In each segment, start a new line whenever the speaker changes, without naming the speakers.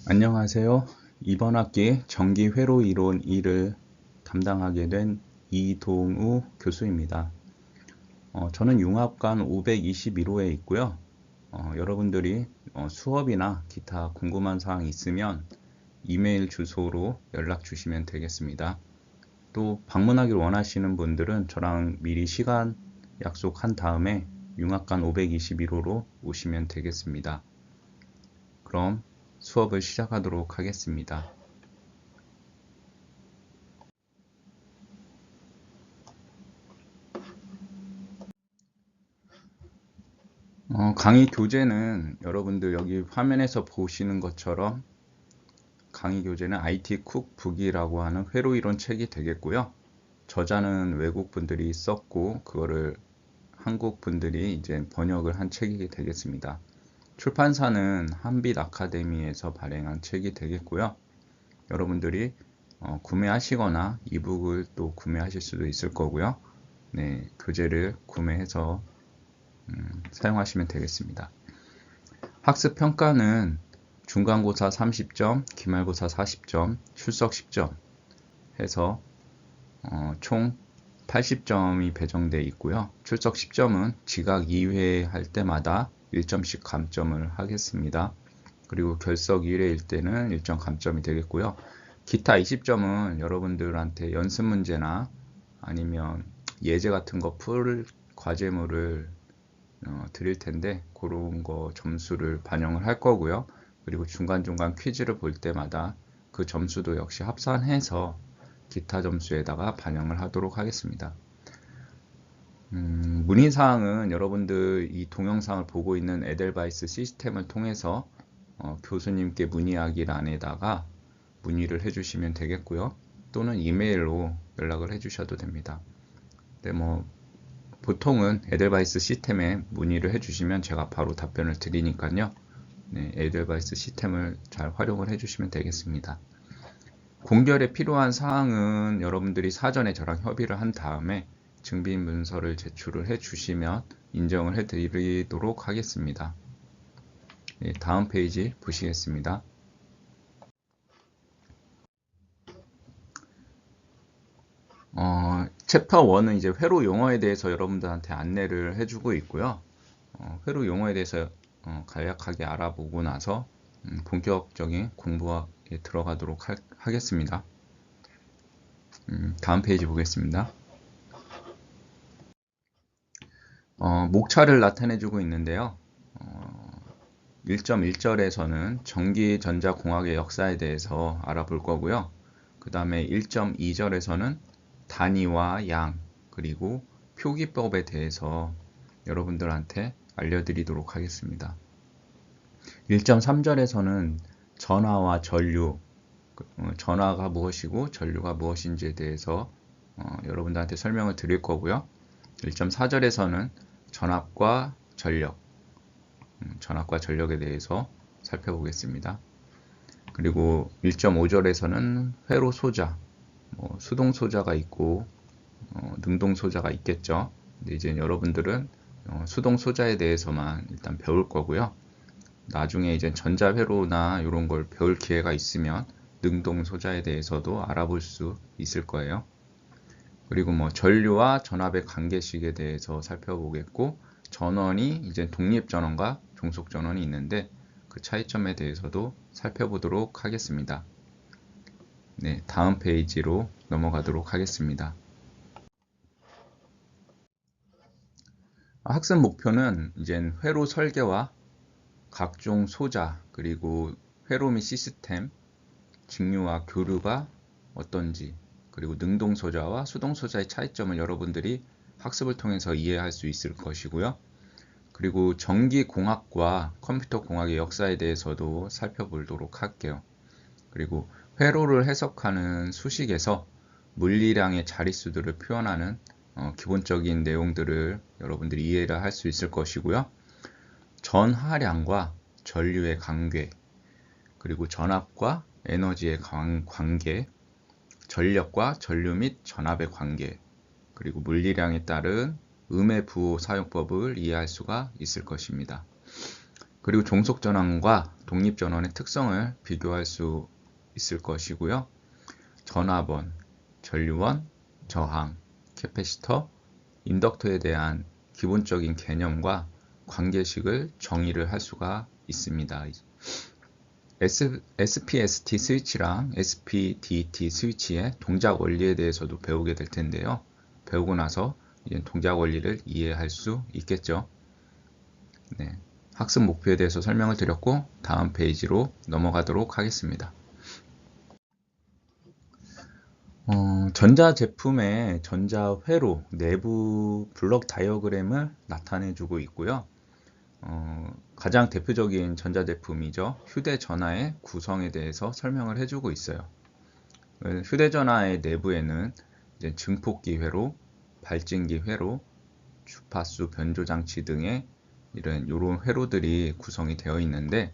안녕하세요. 이번 학기 전기 회로 이론 2를 담당하게 된 이동우 교수입니다. 저는 융합관 521호에 있고요. 여러분들이 수업이나 기타 궁금한 사항 있으면 이메일 주소로 연락 주시면 되겠습니다. 또 방문하길 원하시는 분들은 저랑 미리 시간 약속한 다음에 융합관 521호로 오시면 되겠습니다. 그럼 수업을 시작하도록 하겠습니다. 강의 교재는 여러분들 여기 화면에서 보시는 것처럼 강의 교재는 IT 쿡북이라고 하는 회로이론 책이 되겠고요. 저자는 외국 분들이 썼고 그거를 한국 분들이 이제 번역을 한 책이 되겠습니다. 출판사는 한빛 아카데미에서 발행한 책이 되겠고요. 여러분들이 구매하시거나 이북을 또 구매하실 수도 있을 거고요. 네, 교재를 구매해서 사용하시면 되겠습니다. 학습 평가는 중간고사 30점, 기말고사 40점, 출석 10점 해서 총 80점이 배정되어 있고요. 출석 10점은 지각 2회 할 때마다 1점씩 감점을 하겠습니다. 그리고 결석 1회일 때는 1점 감점이 되겠고요. 기타 20점은 여러분들한테 연습 문제나 아니면 예제 같은 거 풀 과제물을 드릴 텐데 그런 거 점수를 반영을 할 거고요. 그리고 중간중간 퀴즈를 볼 때마다 그 점수도 역시 합산해서 기타 점수에다가 반영을 하도록 하겠습니다. 문의사항은 여러분들 이 동영상을 보고 있는 에델바이스 시스템을 통해서 교수님께 문의하기란에다가 문의를 해주시면 되겠고요. 또는 이메일로 연락을 해주셔도 됩니다. 근데 보통은 에델바이스 시스템에 문의를 해주시면 제가 바로 답변을 드리니까요. 네, 에델바이스 시스템을 잘 활용을 해주시면 되겠습니다. 공결에 필요한 사항은 여러분들이 사전에 저랑 협의를 한 다음에 증빙 문서를 제출을 해주시면 인정을 해드리도록 하겠습니다. 네, 다음 페이지 보시겠습니다. 챕터 1은 이제 회로 용어에 대해서 여러분들한테 안내를 해주고 있고요. 회로 용어에 대해서 간략하게 알아보고 나서 본격적인 공부에 들어가도록 하겠습니다. 다음 페이지 보겠습니다. 목차를 나타내주고 있는데요. 1.1절에서는 전기전자공학의 역사에 대해서 알아볼 거고요. 그 다음에 1.2절에서는 단위와 양 그리고 표기법에 대해서 여러분들한테 알려드리도록 하겠습니다. 1.3절에서는 전하와 전류, 전하가 무엇이고 전류가 무엇인지에 대해서 여러분들한테 설명을 드릴 거고요. 1.4절에서는 전압과 전력에 대해서 살펴보겠습니다. 그리고 1.5절에서는 회로 소자, 수동 소자가 있고 능동 소자가 있겠죠. 근데 이제 여러분들은 수동 소자에 대해서만 일단 배울 거고요. 나중에 이제 전자회로나 이런 걸 배울 기회가 있으면 능동 소자에 대해서도 알아볼 수 있을 거예요. 그리고 전류와 전압의 관계식에 대해서 살펴보겠고, 전원이 이제 독립전원과 종속전원이 있는데 그 차이점에 대해서도 살펴보도록 하겠습니다. 네, 다음 페이지로 넘어가도록 하겠습니다. 학습 목표는 이제 회로 설계와 각종 소자 그리고 회로 및 시스템, 직류와 교류가 어떤지, 그리고 능동 소자와 수동 소자의 차이점을 여러분들이 학습을 통해서 이해할 수 있을 것이고요. 그리고 전기공학과 컴퓨터공학의 역사에 대해서도 살펴보도록 할게요. 그리고 회로를 해석하는 수식에서 물리량의 자릿수들을 표현하는 기본적인 내용들을 여러분들이 이해를 할 수 있을 것이고요. 전하량과 전류의 관계, 그리고 전압과 에너지의 관계, 전력과 전류 및 전압의 관계, 그리고 물리량에 따른 음의 부호 사용법을 이해할 수가 있을 것입니다. 그리고 종속전원과 독립전원의 특성을 비교할 수 있을 것이고요. 전압원, 전류원, 저항, 캐패시터, 인덕터에 대한 기본적인 개념과 관계식을 정의를 할 수가 있습니다. SPST 스위치랑 SPDT 스위치의 동작 원리에 대해서도 배우게 될 텐데요. 배우고 나서 이제 동작 원리를 이해할 수 있겠죠. 네, 학습 목표에 대해서 설명을 드렸고 다음 페이지로 넘어가도록 하겠습니다. 전자제품의 전자회로 내부 블록 다이어그램을 나타내주고 있고요. 가장 대표적인 전자제품이죠. 휴대전화의 구성에 대해서 설명을 해주고 있어요. 휴대전화의 내부에는 이제 증폭기 회로, 발진기 회로, 주파수 변조장치 등의 이런 회로들이 구성이 되어 있는데,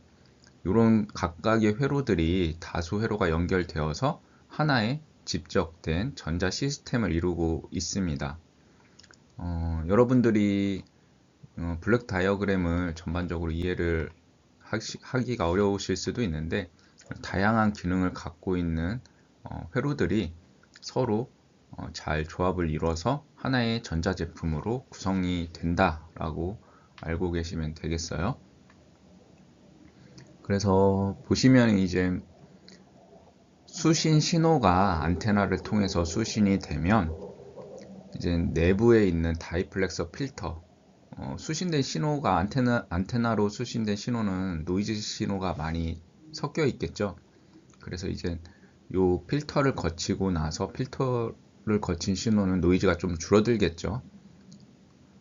이런 각각의 회로들이 다수 회로가 연결되어서 하나의 집적된 전자 시스템을 이루고 있습니다. 여러분들이 블록 다이어그램을 전반적으로 이해를 하기가 어려우실 수도 있는데, 다양한 기능을 갖고 있는 회로들이 서로 잘 조합을 이뤄서 하나의 전자제품으로 구성이 된다라고 알고 계시면 되겠어요. 그래서 보시면 이제 수신 신호가 안테나를 통해서 수신이 되면 이제 내부에 있는 다이플렉서 필터, 수신된 신호가 안테나로 수신된 신호는 노이즈 신호가 많이 섞여 있겠죠. 그래서 이제 요 필터를 거치고 나서 필터를 거친 신호는 노이즈가 좀 줄어들겠죠.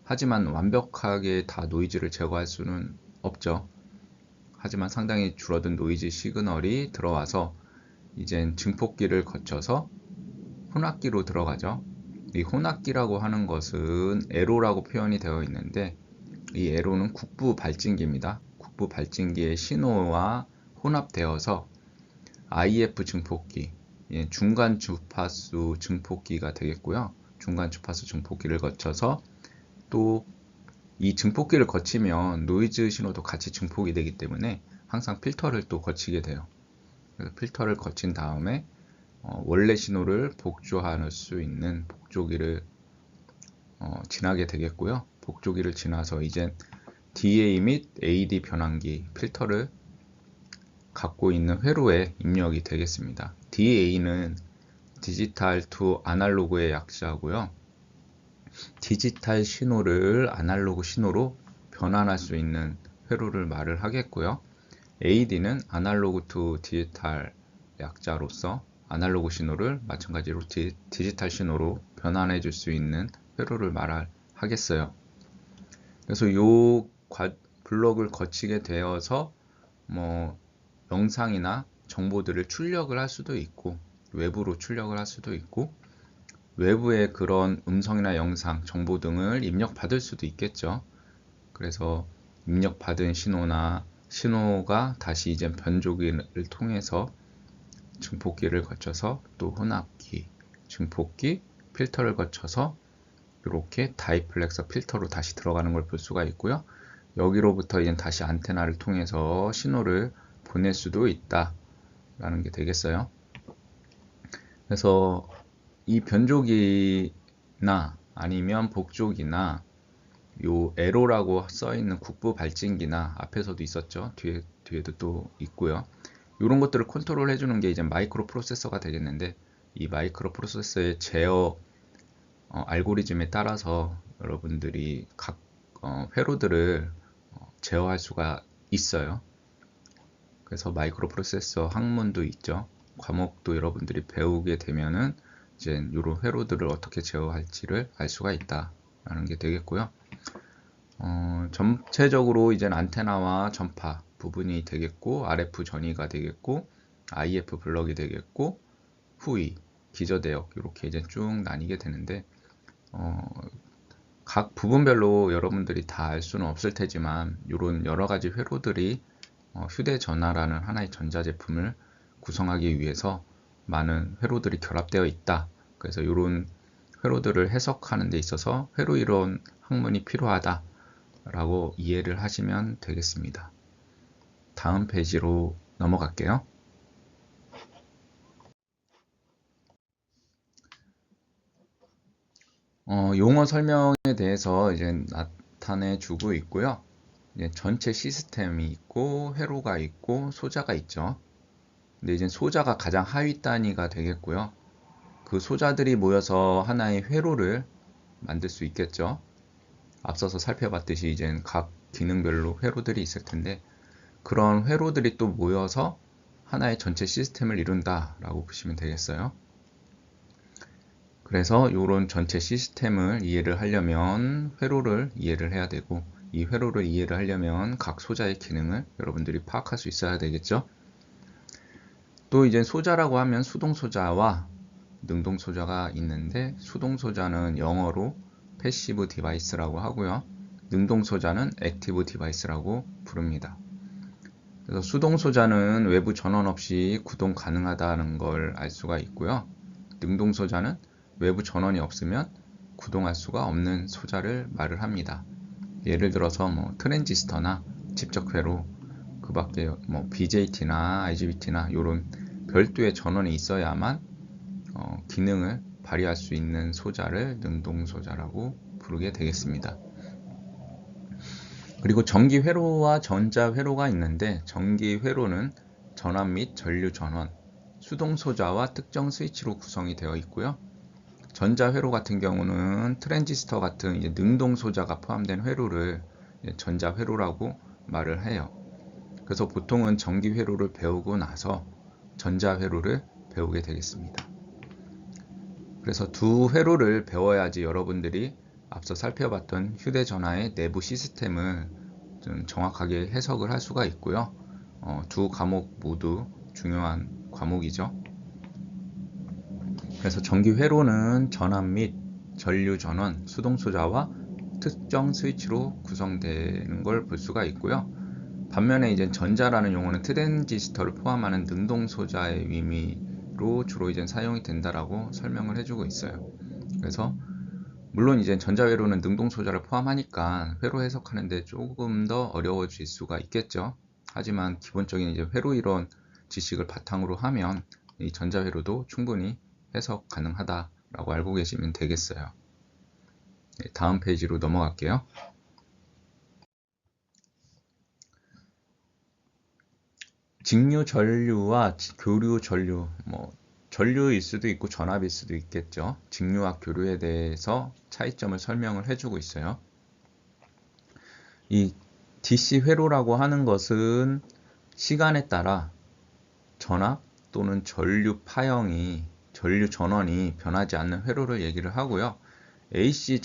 하지만 완벽하게 다 노이즈를 제거할 수는 없죠. 하지만 상당히 줄어든 노이즈 시그널이 들어와서 이젠 증폭기를 거쳐서 혼합기로 들어가죠. 이 혼합기라고 하는 것은 에로라고 표현이 되어 있는데, 이 에로는 국부 발진기입니다. 국부 발진기의 신호와 혼합되어서 IF 증폭기, 중간 주파수 증폭기가 되겠고요. 중간 주파수 증폭기를 거쳐서 또 이 증폭기를 거치면 노이즈 신호도 같이 증폭이 되기 때문에 항상 필터를 또 거치게 돼요. 그래서 필터를 거친 다음에 원래 신호를 복조할 수 있는 복조기를 지나게 되겠고요. 복조기를 지나서 이제 DA 및 AD 변환기 필터를 갖고 있는 회로에 입력이 되겠습니다. DA는 디지털 투 아날로그의 약자고요. 디지털 신호를 아날로그 신호로 변환할 수 있는 회로를 말을 하겠고요. AD는 아날로그 투 디지털 약자로서 아날로그 신호를 마찬가지로 디지털 신호로 변환해 줄 수 있는 회로를 말하겠어요. 그래서 이 블록을 거치게 되어서 영상이나 정보들을 출력을 할 수도 있고, 외부로 출력을 할 수도 있고, 외부에 그런 음성이나 영상, 정보 등을 입력받을 수도 있겠죠. 그래서 입력받은 신호가 다시 이제 변조기를 통해서 증폭기를 거쳐서 또 혼합기, 증폭기, 필터를 거쳐서 이렇게 다이플렉서 필터로 다시 들어가는 걸 볼 수가 있고요. 여기로부터 이제 다시 안테나를 통해서 신호를 보낼 수도 있다라는 게 되겠어요. 그래서 이 변조기나 아니면 복조기나 요 에로라고 써 있는 국부 발진기나 앞에서도 있었죠. 뒤에도 또 있고요. 이런 것들을 컨트롤 해주는 게 이제 마이크로 프로세서가 되겠는데, 이 마이크로 프로세서의 제어 알고리즘에 따라서 여러분들이 각 회로들을 제어할 수가 있어요. 그래서 마이크로 프로세서 학문도 있죠. 과목도 여러분들이 배우게 되면은 이제 이런 회로들을 어떻게 제어할지를 알 수가 있다라는 게 되겠고요. 전체적으로 이제 안테나와 전파 부분이 되겠고, RF 전이가 되겠고, IF 블럭이 되겠고, 후위, 기저대역 이렇게 이제 쭉 나뉘게 되는데, 각 부분별로 여러분들이 다 알 수는 없을 테지만 이런 여러 가지 회로들이 휴대전화라는 하나의 전자제품을 구성하기 위해서 많은 회로들이 결합되어 있다. 그래서 이런 회로들을 해석하는 데 있어서 회로 이론 학문이 필요하다 라고 이해를 하시면 되겠습니다. 다음 페이지로 넘어갈게요. 용어 설명에 대해서 이제 나타내 주고 있고요. 이제 전체 시스템이 있고 회로가 있고 소자가 있죠. 근데 이제 소자가 가장 하위 단위가 되겠고요. 그 소자들이 모여서 하나의 회로를 만들 수 있겠죠. 앞서서 살펴봤듯이 이제 각 기능별로 회로들이 있을 텐데 그런 회로들이 또 모여서 하나의 전체 시스템을 이룬다라고 보시면 되겠어요. 그래서 이런 전체 시스템을 이해를 하려면 회로를 이해를 해야 되고 이 회로를 이해를 하려면 각 소자의 기능을 여러분들이 파악할 수 있어야 되겠죠. 또 이제 소자라고 하면 수동소자와 능동소자가 있는데 수동소자는 영어로 패시브 디바이스라고 하고요. 능동소자는 액티브 디바이스라고 부릅니다. 그래서 수동소자는 외부 전원 없이 구동 가능하다는 걸 알 수가 있고요. 능동소자는 외부 전원이 없으면 구동할 수가 없는 소자를 말을 합니다. 예를 들어서 트랜지스터나 집적회로, 그 밖에 BJT나 IGBT나 이런 별도의 전원이 있어야만 기능을 발휘할 수 있는 소자를 능동소자라고 부르게 되겠습니다. 그리고 전기회로와 전자회로가 있는데 전기회로는 전압 및 전류 전원, 수동소자와 특정 스위치로 구성이 되어 있고요. 전자회로 같은 경우는 트랜지스터 같은 이제 능동소자가 포함된 회로를 전자회로라고 말을 해요. 그래서 보통은 전기회로를 배우고 나서 전자회로를 배우게 되겠습니다. 그래서 두 회로를 배워야지 여러분들이 앞서 살펴봤던 휴대전화의 내부 시스템을 좀 정확하게 해석을 할 수가 있고요. 두 과목 모두 중요한 과목이죠. 그래서 전기회로는 전압 및 전류 전원, 수동소자와 특정 스위치로 구성되는 걸 볼 수가 있고요. 반면에 이제 전자라는 용어는 트랜지스터를 포함하는 능동소자의 의미로 주로 이제 사용이 된다라고 설명을 해주고 있어요. 그래서 물론 이제 전자회로는 능동소자를 포함하니까 회로 해석하는데 조금 더 어려워질 수가 있겠죠. 하지만 기본적인 이제 회로 이론 지식을 바탕으로 하면 이 전자회로도 충분히 해석 가능하다라고 알고 계시면 되겠어요. 다음 페이지로 넘어갈게요. 직류 전류와 교류 전류, 전류일 수도 있고 전압일 수도 있겠죠. 직류와 교류에 대해서 차이점을 설명을 해주고 있어요. 이 DC 회로라고 하는 것은 시간에 따라 전압 또는 전류 파형이 전류 전원이 변하지 않는 회로를 얘기를 하고요. AC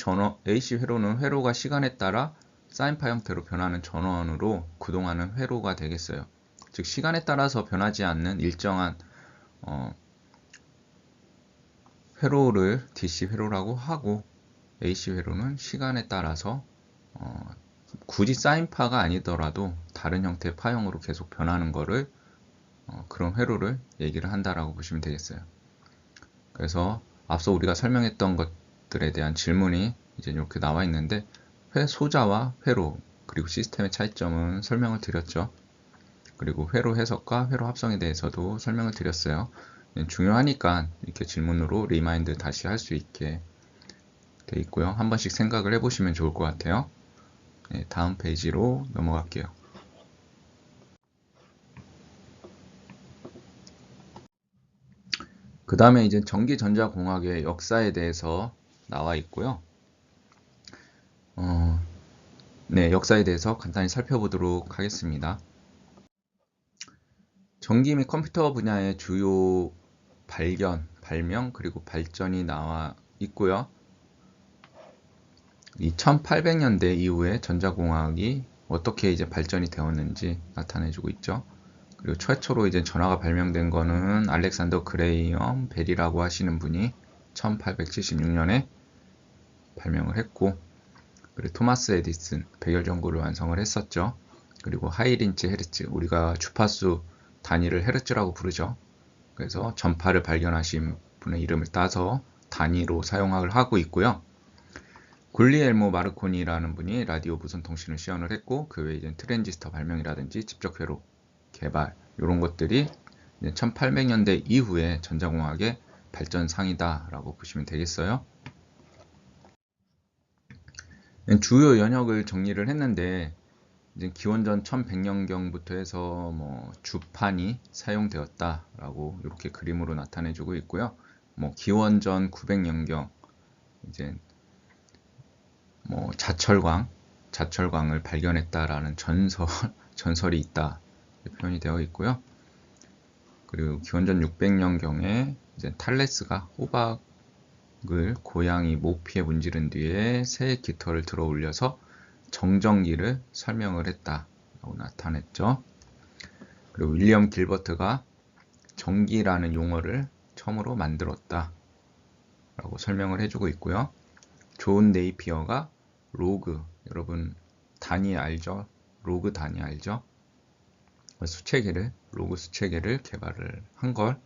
회로는 회로가 시간에 따라 사인파 형태로 변하는 전원으로 구동하는 회로가 되겠어요. 즉 시간에 따라서 변하지 않는 일정한 회로를 DC 회로라고 하고 AC 회로는 시간에 따라서 굳이 사인파가 아니더라도 다른 형태의 파형으로 계속 변하는 거를 그런 회로를 얘기를 한다라고 보시면 되겠어요. 그래서 앞서 우리가 설명했던 것들에 대한 질문이 이제 이렇게 나와 있는데 소자와 회로 그리고 시스템의 차이점은 설명을 드렸죠. 그리고 회로 해석과 회로 합성에 대해서도 설명을 드렸어요. 중요하니까 이렇게 질문으로 리마인드 다시 할 수 있게 돼 있고요. 한 번씩 생각을 해보시면 좋을 것 같아요. 다음 페이지로 넘어갈게요. 그 다음에 이제 전기전자공학의 역사에 대해서 나와 있고요. 역사에 대해서 간단히 살펴보도록 하겠습니다. 전기 및 컴퓨터 분야의 주요 발견, 발명, 그리고 발전이 나와 있고요. 이 1800년대 이후에 전자공학이 어떻게 이제 발전이 되었는지 나타내주고 있죠. 그리고 최초로 이제 전화가 발명된 거는 알렉산더 그레이엄 벨이라고 하시는 분이 1876년에 발명을 했고, 그리고 토마스 에디슨 백열전구를 완성을 했었죠. 그리고 하이린치 헤르츠, 우리가 주파수 단위를 헤르츠라고 부르죠. 그래서 전파를 발견하신 분의 이름을 따서 단위로 사용을 하고 있고요. 굴리엘모 마르코니라는 분이 라디오 무선 통신을 시연을 했고, 그 외에 이제 트랜지스터 발명이라든지 집적 회로 개발, 이런 것들이 1800년대 이후에 전자공학의 발전상이다라고 보시면 되겠어요. 주요 연역을 정리를 했는데, 이제 기원전 1100년경부터 해서 주판이 사용되었다라고 이렇게 그림으로 나타내주고 있고요. 기원전 900년경 이제 자철광을 발견했다라는 전설이 있다 표현이 되어 있고요. 그리고 기원전 600년경에 이제 탈레스가 호박을 고양이 모피에 문지른 뒤에 새 깃털을 들어 올려서 정전기를 설명을 했다라고 나타냈죠. 그리고 윌리엄 길버트가 전기라는 용어를 처음으로 만들었다라고 설명을 해주고 있고요. 존 네이피어가 로그, 여러분 단위 알죠? 로그 단위 알죠? 로그 수체계를 개발을 한 걸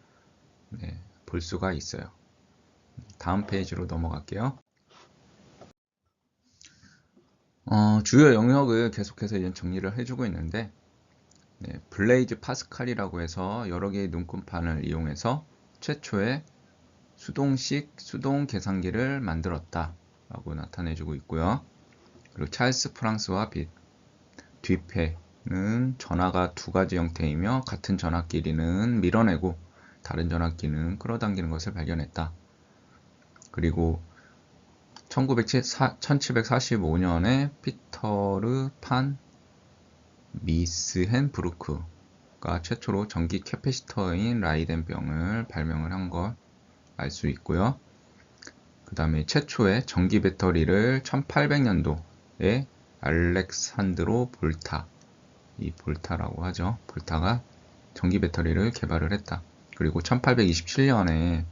볼 수가 있어요. 다음 페이지로 넘어갈게요. 주요 영역을 계속해서 이제 정리를 해주고 있는데, 블레이즈 파스칼이라고 해서 여러 개의 눈금판을 이용해서 최초의 수동식 수동 계산기를 만들었다 라고 나타내주고 있고요. 그리고 찰스 프랑스와 뒤패는 전하가 두 가지 형태이며 같은 전하끼리는 밀어내고 다른 전하끼리는 끌어당기는 것을 발견했다. 그리고 1745년에 피터르 판 미스헨브루크가 최초로 전기 캐패시터인 라이덴병을 발명을 한 걸 알 수 있고요. 그 다음에 최초의 전기 배터리를 1800년도에 알렉산드로 볼타, 이 볼타라고 하죠. 볼타가 전기 배터리를 개발을 했다. 그리고 1827년에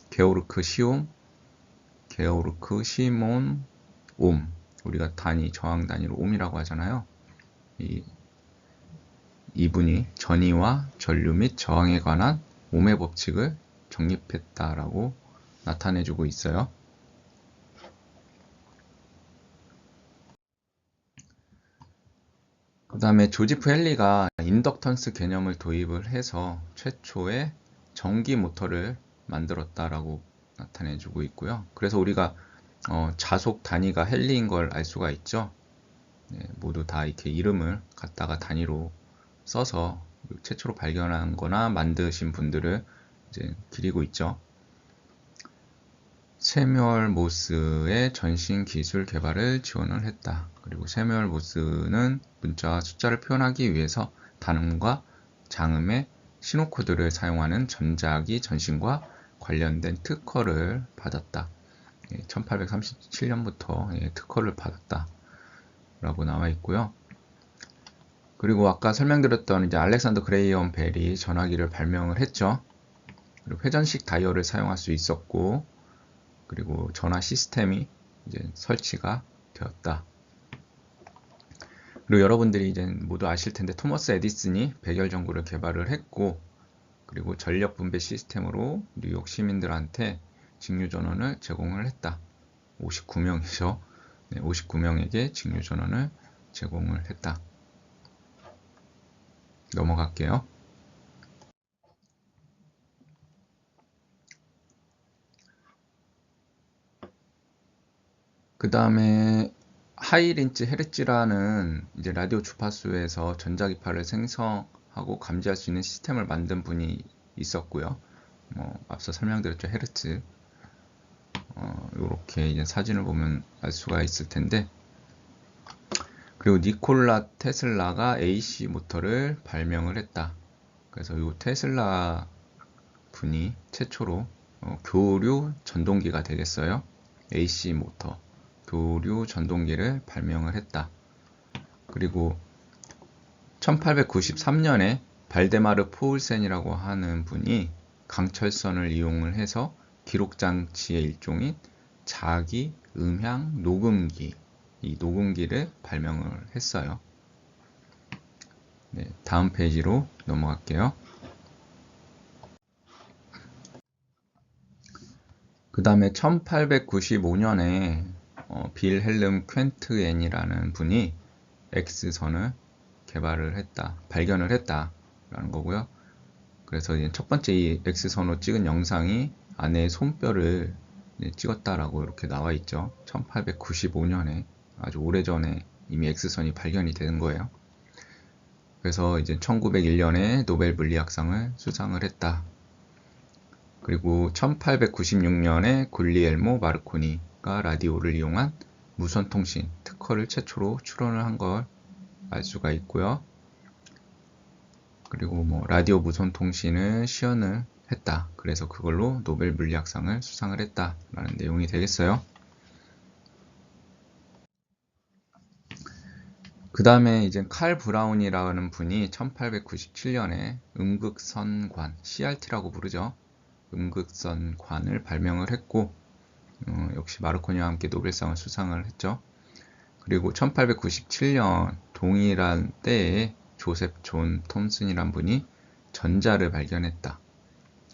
게오르크 시몬 옴, 우리가 저항 단위로 옴이라고 하잖아요. 이분이 전위와 전류 및 저항에 관한 옴의 법칙을 정립했다라고 나타내주고 있어요. 그 다음에 조지프 헨리가 인덕턴스 개념을 도입을 해서 최초의 전기 모터를 만들었다라고 나타내주고 있고요. 그래서 우리가 자속 단위가 헨리인 걸 알 수가 있죠. 모두 다 이렇게 이름을 갖다가 단위로 써서 최초로 발견한 거나 만드신 분들을 이제 기리고 있죠. 새뮤얼 모스의 전신 기술 개발을 지원을 했다. 그리고 새뮤얼 모스는 문자와 숫자를 표현하기 위해서 단음과 장음의 신호 코드를 사용하는 전자기 전신과 관련된 특허를 받았다. 1837년부터 특허를 받았다 라고 나와 있고요. 그리고 아까 설명드렸던 이제 알렉산더 그레이엄 벨이 전화기를 발명을 했죠. 그리고 회전식 다이얼을 사용할 수 있었고, 그리고 전화 시스템이 이제 설치가 되었다. 그리고 여러분들이 이제 모두 아실 텐데 토머스 에디슨이 백열 전구를 개발을 했고, 그리고 전력 분배 시스템으로 뉴욕 시민들한테 직류 전원을 제공을 했다. 59명이죠. 59명에게 직류 전원을 제공을 했다. 넘어갈게요. 그 다음에 하이린치 헤르츠라는 이제 라디오 주파수에서 전자기파를 생성하고 감지할 수 있는 시스템을 만든 분이 있었고요. 앞서 설명드렸죠, 헤르츠. 이렇게 이제 사진을 보면 알 수가 있을 텐데, 그리고 니콜라 테슬라가 AC 모터를 발명을 했다. 그래서 이 테슬라 분이 최초로 교류 전동기가 되겠어요. AC 모터, 교류 전동기를 발명을 했다. 그리고 1893년에 발데마르 포울센이라고 하는 분이 강철선을 이용을 해서 기록장치의 일종인 자기 음향 녹음기, 이 녹음기를 발명을 했어요. 네, 다음 페이지로 넘어갈게요. 그 다음에 1895년에 빌헬름 쾰트엔이라는 분이 X선을 발견을 했다라는 거고요. 그래서 이제 첫 번째 이 X선으로 찍은 영상이 아내의 손뼈를 찍었다라고 이렇게 나와 있죠. 1895년에 아주 오래전에 이미 X선이 발견이 된 거예요. 그래서 이제 1901년에 노벨 물리학상을 수상을 했다. 그리고 1896년에 굴리엘모 마르코니가 라디오를 이용한 무선통신 특허를 최초로 출원을 한 걸 알 수가 있고요. 그리고 라디오 무선통신을 시연을 했다. 그래서 그걸로 노벨 물리학상을 수상을 했다라는 내용이 되겠어요. 그 다음에 이제 칼 브라운이라는 분이 1897년에 음극선관, CRT라고 부르죠. 음극선관을 발명을 했고, 역시 마르코니와 함께 노벨상을 수상을 했죠. 그리고 1897년 동일한 때에 조셉 존 톰슨이란 분이 전자를 발견했다.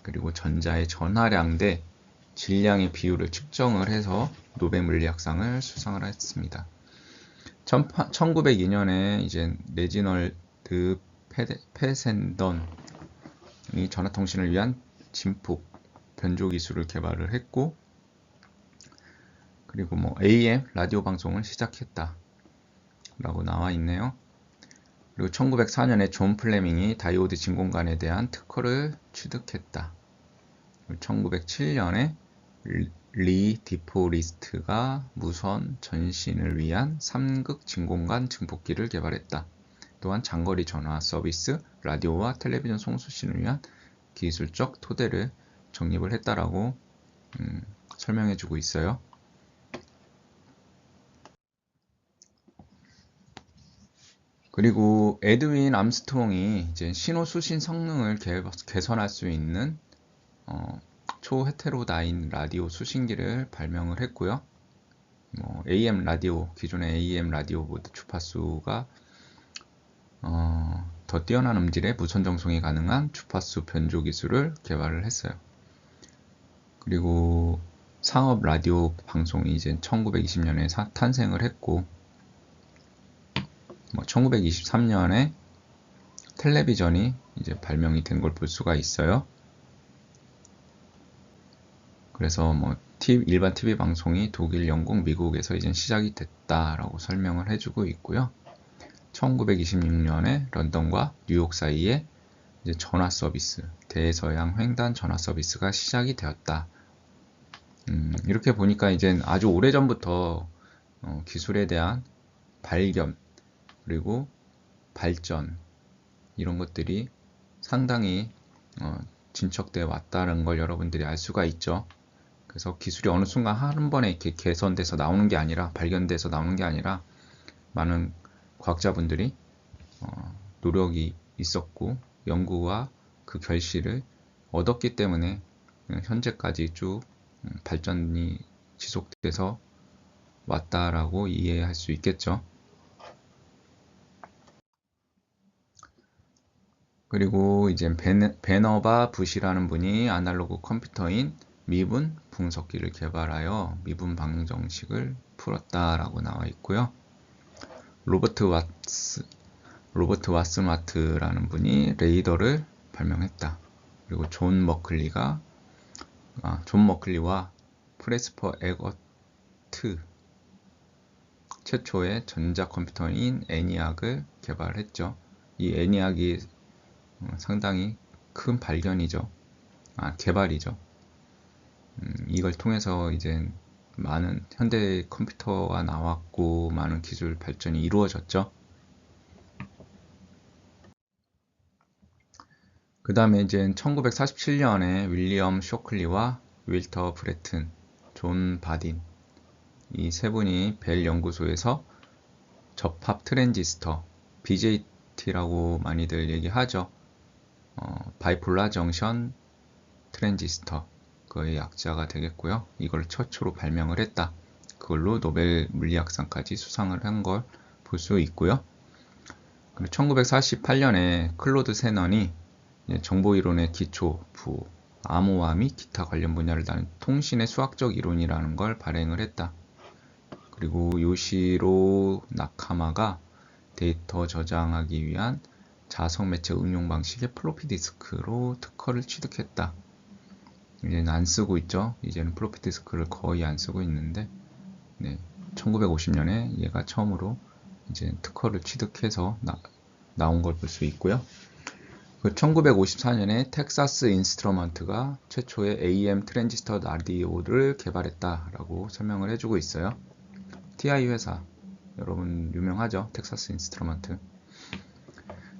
그리고 전자의 전하량 대 질량의 비율을 측정을 해서 노벨 물리학상을 수상을 했습니다. 1902년에 이제 레지널드 페센던이 전화통신을 위한 진폭 변조 기술을 개발을 했고, 그리고 AM 라디오 방송을 시작했다 라고 나와 있네요. 그리고 1904년에 존 플레밍이 다이오드 진공관에 대한 특허를 취득했다. 1907년에 리 디포리스트가 무선 전신을 위한 3극 진공관 증폭기를 개발했다. 또한 장거리 전화 서비스, 라디오와 텔레비전 송수신을 위한 기술적 토대를 정립을 했다라고 설명해주고 있어요. 그리고 에드윈 암스트롱이 이제 신호 수신 성능을 개선할 수 있는 초헤테로다인 라디오 수신기를 발명을 했고요. AM 라디오, 기존의 AM 라디오보다 주파수가 더 뛰어난 음질의 무선 정송이 가능한 주파수 변조 기술을 개발을 했어요. 그리고 상업 라디오 방송이 이제 1920년에 탄생을 했고, 1923년에 텔레비전이 이제 발명이 된 걸 볼 수가 있어요. 그래서 일반 TV 방송이 독일, 영국, 미국에서 이제 시작이 됐다라고 설명을 해주고 있고요. 1926년에 런던과 뉴욕 사이에 이제 전화 서비스, 대서양 횡단 전화 서비스가 시작이 되었다. 이렇게 보니까 이제 아주 오래전부터 기술에 대한 발견, 그리고 발전, 이런 것들이 상당히 진척되어 왔다는 걸 여러분들이 알 수가 있죠. 그래서 기술이 어느 순간 한 번에 이렇게 개선돼서 나오는 게 아니라, 발견돼서 나오는 게 아니라, 많은 과학자분들이 노력이 있었고 연구와 그 결실을 얻었기 때문에 현재까지 쭉 발전이 지속돼서 왔다라고 이해할 수 있겠죠. 그리고 이제 베너바 부시라는 분이 아날로그 컴퓨터인 미분 분석기를 개발하여 미분 방정식을 풀었다라고 나와 있고요. 로버트 왓슨 와트라는 분이 레이더를 발명했다. 그리고 존 머클리와 프레스퍼 에거트 최초의 전자컴퓨터인 애니악을 개발했죠. 이 애니악이 상당히 큰 발견이죠. 개발이죠. 이걸 통해서 이제 많은 현대 컴퓨터가 나왔고 많은 기술 발전이 이루어졌죠. 그 다음에 이제 1947년에 윌리엄 쇼클리와 윌터 브레튼, 존 바딘, 이 세 분이 벨 연구소에서 접합 트랜지스터, BJT라고 많이들 얘기하죠. 바이폴라 정션 트랜지스터, 그의 약자가 되겠고요. 이걸 최초로 발명을 했다. 그걸로 노벨 물리학상까지 수상을 한 걸 볼 수 있고요. 그리고 1948년에 클로드 세넌이 정보이론의 기초, 암호화 및 기타 관련 분야를 다룬 통신의 수학적 이론이라는 걸 발행을 했다. 그리고 요시로 나카마가 데이터 저장하기 위한 자석 매체 응용 방식의 플로피 디스크로 특허를 취득했다. 이제는 안 쓰고 있죠. 이제는 플로피 디스크를 거의 안 쓰고 있는데, 1950년에 얘가 처음으로 이제 특허를 취득해서 나온 걸 볼 수 있고요. 1954년에 텍사스 인스트루먼트가 최초의 AM 트랜지스터 라디오를 개발했다라고 설명을 해주고 있어요. TI 회사, 여러분 유명하죠? 텍사스 인스트루먼트.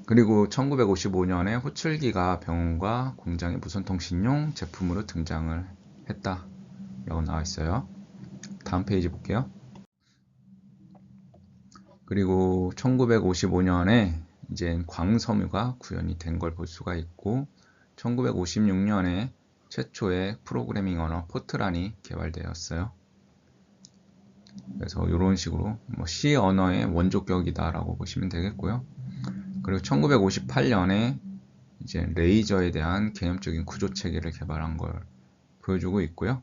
그리고 1955년에 호출기가 병원과 공장의 무선통신용 제품으로 등장을 했다라고 나와 있어요. 다음 페이지 볼게요. 그리고 1955년에 이제 광섬유가 구현이 된 걸 볼 수가 있고, 1956년에 최초의 프로그래밍 언어 포트란이 개발되었어요. 그래서 이런 식으로 C 언어의 원조격이다라고 보시면 되겠고요. 그리고 1958년에 이제 레이저에 대한 개념적인 구조 체계를 개발한 걸 보여주고 있고요.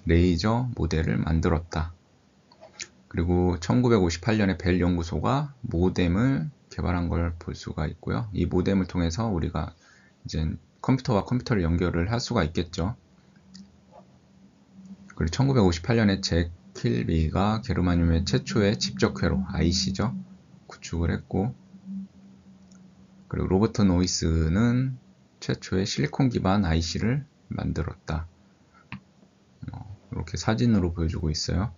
레이저 모델을 만들었다. 그리고 1958년에 벨 연구소가 모뎀을 개발한 걸 볼 수가 있고요. 이 모뎀을 통해서 우리가 이제 컴퓨터와 컴퓨터를 연결을 할 수가 있겠죠. 그리고 1958년에 잭 킬비가 게르마늄의 최초의 집적 회로 IC죠. 구축을 했고, 그리고 로버트 노이스는 최초의 실리콘 기반 IC를 만들었다. 이렇게 사진으로 보여주고 있어요.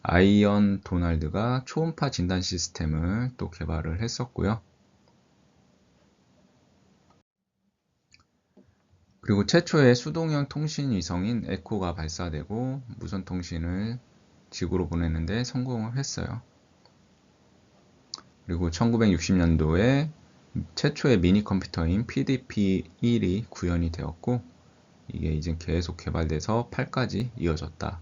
아이언 도널드가 초음파 진단 시스템을 또 개발을 했었고요. 그리고 최초의 수동형 통신 위성인 에코가 발사되고 무선 통신을 지구로 보내는데 성공을 했어요. 그리고 1960년도에 최초의 미니 컴퓨터인 PDP-1이 구현이 되었고, 이게 이제 계속 개발돼서 8까지 이어졌다.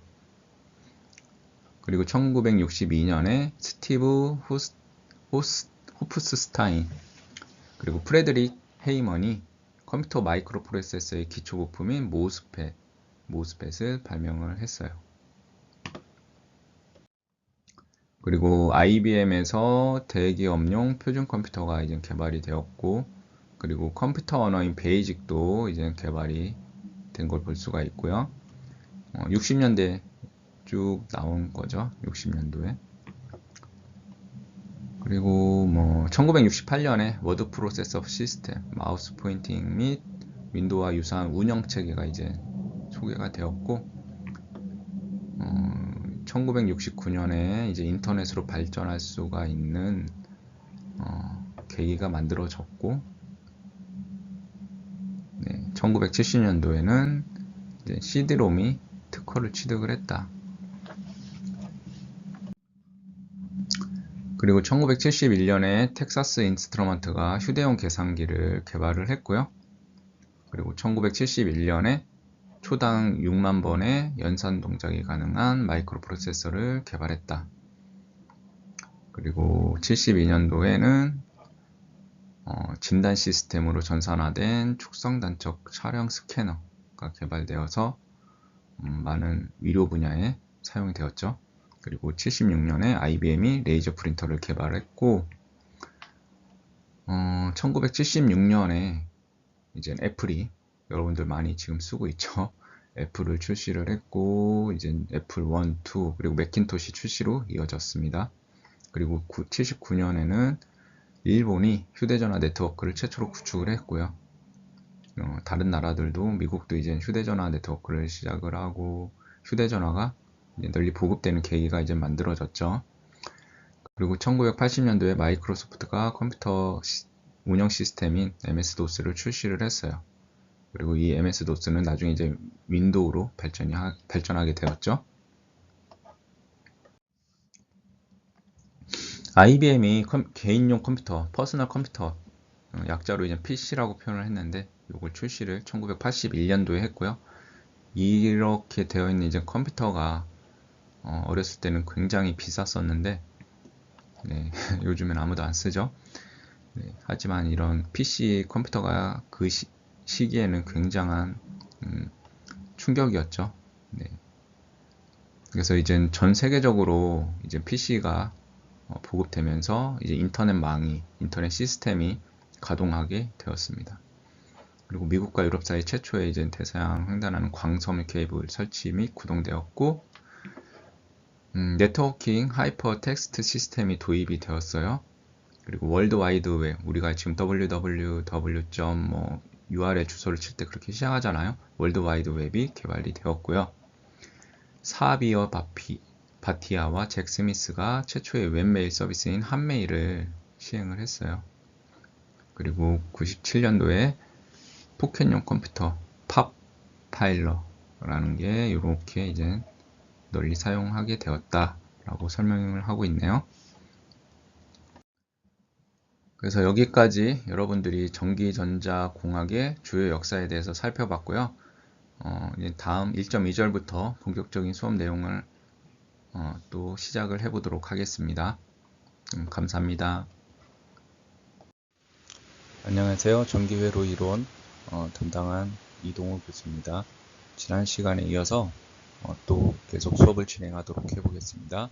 그리고 1962년에 스티브 호프스타인 그리고 프레드릭 헤이먼이 컴퓨터 마이크로 프로세서의 기초 부품인 모스펫을 발명을 했어요. 그리고 IBM에서 대기업용 표준 컴퓨터가 이제 개발이 되었고, 그리고 컴퓨터 언어인 베이직도 이제 개발이 된 걸 볼 수가 있고요. 60년대 쭉 나온 거죠. 60년도에. 그리고 1968년에 워드 프로세서 시스템, 마우스 포인팅 및 윈도우와 유사한 운영 체계가 이제 소개가 되었고, 1969년에 이제 인터넷으로 발전할 수가 있는 계기가 만들어졌고, 1970년도에는 이제 CD롬이 특허를 취득을 했다. 그리고 1971년에 텍사스 인스트루먼트가 휴대용 계산기를 개발을 했고요. 그리고 1971년에 초당 6만 번의 연산 동작이 가능한 마이크로 프로세서를 개발했다. 그리고 72년도에는 진단 시스템으로 전산화된 축성 단축 촬영 스캐너가 개발되어서 많은 의료 분야에 사용이 되었죠. 그리고 76년에 IBM이 레이저 프린터를 개발했고, 1976년에 이제 애플이, 여러분들 많이 지금 쓰고 있죠. 애플을 출시를 했고, 이제 애플 1, 2, 그리고 매킨토시 출시로 이어졌습니다. 그리고 79년에는 일본이 휴대전화 네트워크를 최초로 구축을 했고요. 다른 나라들도, 미국도 이제 휴대전화 네트워크를 시작을 하고, 휴대전화가 널리 보급되는 계기가 이제 만들어졌죠. 그리고 1980년도에 마이크로소프트가 컴퓨터 운영 시스템인 MS-DOS를 출시를 했어요. 그리고 이 MS-DOS는 나중에 이제 윈도우로 발전하게 되었죠. IBM이 개인용 컴퓨터, 퍼스널 컴퓨터, 약자로 이제 PC라고 표현을 했는데, 이걸 출시를 1981년도에 했고요. 이렇게 되어 있는 이제 컴퓨터가 어렸을 때는 굉장히 비쌌었는데, 네, 요즘엔 아무도 안 쓰죠. 네, 하지만 이런 PC 컴퓨터가 그 시기에는 굉장한 충격이었죠. 네. 그래서 이제 전 세계적으로 이제 PC가 보급되면서 이제 인터넷 시스템이 가동하게 되었습니다. 그리고 미국과 유럽 사이 최초의 이제 대서양 횡단하는 광섬유 케이블 설치 및 구동되었고, 네트워킹 하이퍼 텍스트 시스템이 도입이 되었어요. 그리고 월드 와이드 웹, 우리가 지금 www.URL 주소를 칠 때 그렇게 시작하잖아요. 월드 와이드 웹이 개발이 되었고요. 사비어 바티아와 잭 스미스가 최초의 웹메일 서비스인 한메일을 시행을 했어요. 그리고 97년도에 포켓용 컴퓨터 팝 파일러라는 게 이렇게 이제 널리 사용하게 되었다라고 설명을 하고 있네요. 그래서 여기까지 여러분들이 전기전자공학의 주요 역사에 대해서 살펴봤고요. 이제 다음 1.2절부터 본격적인 수업 내용을 또 시작을 해보도록 하겠습니다. 감사합니다. 안녕하세요. 전기회로 이론 담당한 이동우 교수입니다. 지난 시간에 이어서 또 계속 수업을 진행하도록 해보겠습니다.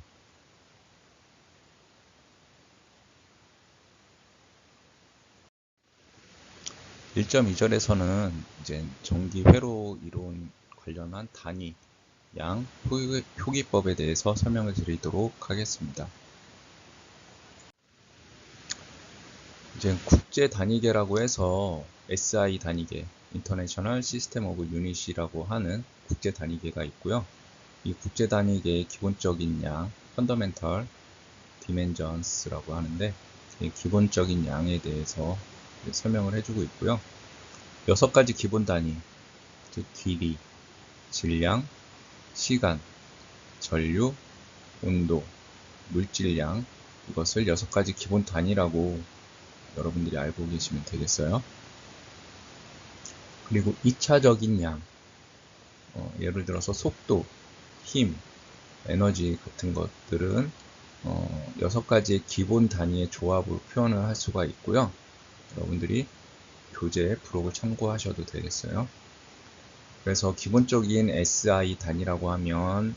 1.2절에서는 이제 전기회로 이론 관련한 단위, 양, 표기법에 대해서 설명을 드리도록 하겠습니다. 이제 국제 단위계라고 해서 SI 단위계, International System of Unit이라고 하는 국제 단위계가 있고요. 이 국제 단위계의 기본적인 양, Fundamental Dimensions라고 하는데, 이 기본적인 양에 대해서 설명을 해주고 있고요. 6가지 기본 단위, 즉 길이, 질량, 시간, 전류, 온도, 물질량, 이것을 6가지 기본 단위라고 여러분들이 알고 계시면 되겠어요. 그리고 2차적인 양, 예를 들어서 속도, 힘, 에너지 같은 것들은 6가지의 기본 단위의 조합으로 표현을 할 수가 있고요. 여러분들이 교재 부록을 참고하셔도 되겠어요. 그래서 기본적인 SI 단위라고 하면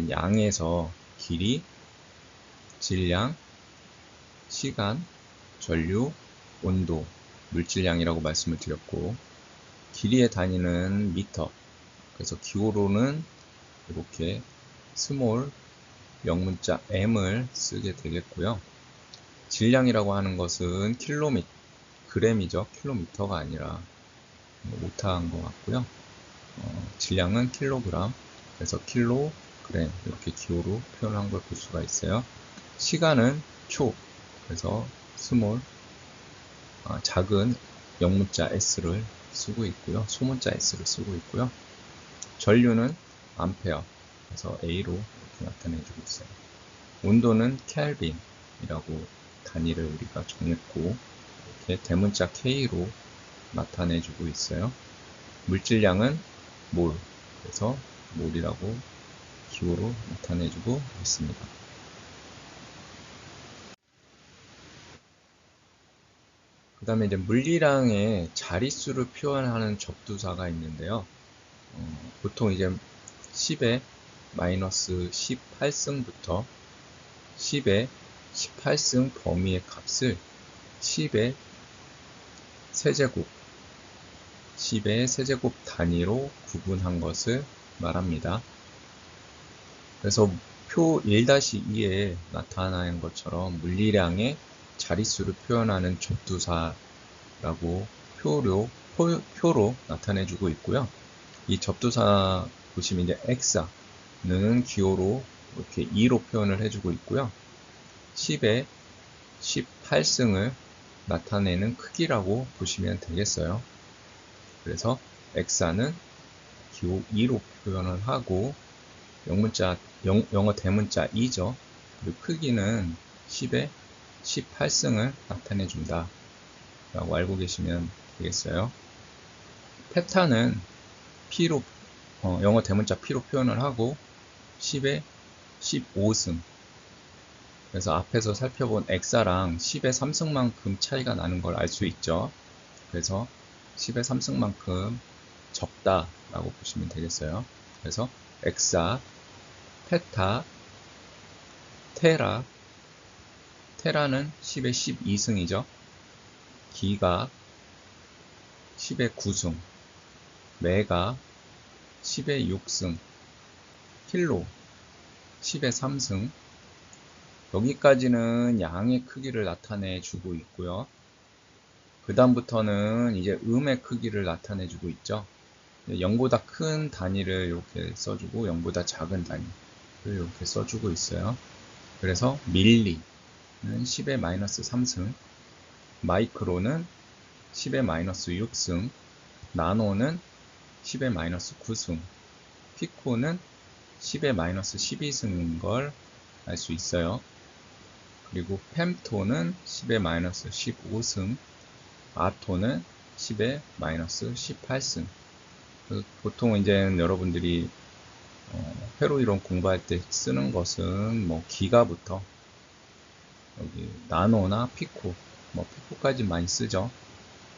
양에서 길이, 질량, 시간, 전류, 온도, 물질량이라고 말씀을 드렸고, 길이의 단위는 미터, 그래서 기호로는 이렇게 스몰 영문자 m을 쓰게 되겠고요. 질량이라고 하는 것은 그램이죠. 킬로미터가 아니라 오타한 것 같고요. 질량은 킬로그램, 그래서 킬로그램 이렇게 기호로 표현한 걸 볼 수가 있어요. 시간은 초, 그래서 스몰, 작은 영문자 s를 쓰고 있고요. 소문자 s를 쓰고 있고요. 전류는 암페어, 그래서 A로 이렇게 나타내주고 있어요. 온도는 켈빈이라고 단위를 우리가 정했고, 이렇게 대문자 K로 나타내주고 있어요. 물질량은 몰, 그래서 몰이라고 기호로 나타내주고 있습니다. 그 다음에 이제 물리량의 자릿수를 표현하는 접두사가 있는데요. 보통 이제 10의 마이너스 18승부터 10의 18승 범위의 값을 10의 세제곱, 10의 세제곱 단위로 구분한 것을 말합니다. 그래서 표 1-2에 나타나는 것처럼 물리량의 자릿수를 표현하는 접두사라고 표로 나타내주고 있고요. 이 접두사 보시면 이제 x는 기호로 이렇게 2로 표현을 해주고 있고요. 10의 18승을 나타내는 크기라고 보시면 되겠어요. 그래서 x는 기호 2로 표현을 하고 영어 대문자 2죠. 그리고 크기는 10의 18승을 나타내 준다 라고 알고 계시면 되겠어요. 페타는 P로 영어 대문자 P로 표현을 하고 10에 15승. 그래서 앞에서 살펴본 X랑 10의 3승만큼 차이가 나는 걸 알 수 있죠. 그래서 10의 3승만큼 적다라고 보시면 되겠어요. 그래서 엑사, 페타, 테라, 테라는 10의 12승이죠. 기가 10의 9승, 메가 10의 6승, 킬로 10의 3승. 여기까지는 양의 크기를 나타내 주고 있고요. 그 다음부터는 이제 음의 크기를 나타내 주고 있죠. 0보다 큰 단위를 이렇게 써주고 0보다 작은 단위를 이렇게 써주고 있어요. 그래서 밀리는 10의 마이너스 3승, 마이크로는 10의 마이너스 6승, 나노는 10의 마이너스 9승, 피코는 10의 마이너스 12승인 걸 알 수 있어요. 그리고 fem토는 10의 마이너스 15승, 아토는 10의 마이너스 18승. 보통 이제 여러분들이 회로 이론 공부할 때 쓰는 것은 뭐 기가부터 여기 나노나 피코, 뭐 피코까지 많이 쓰죠.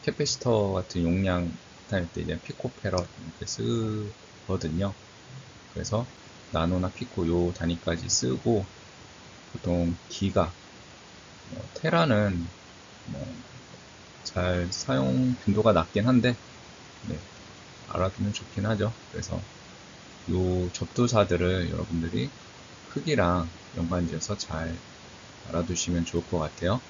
캐패시터 같은 용량 나타낼 때 이제 피코페럿 이렇게 쓰거든요. 그래서 나노나 피코 요 단위까지 쓰고 보통 기가, 테라는 잘 사용 빈도가 낮긴 한데 네, 알아두면 좋긴 하죠. 그래서 요 접두사들을 여러분들이 크기랑 연관지어서 잘 알아두시면 좋을 것 같아요.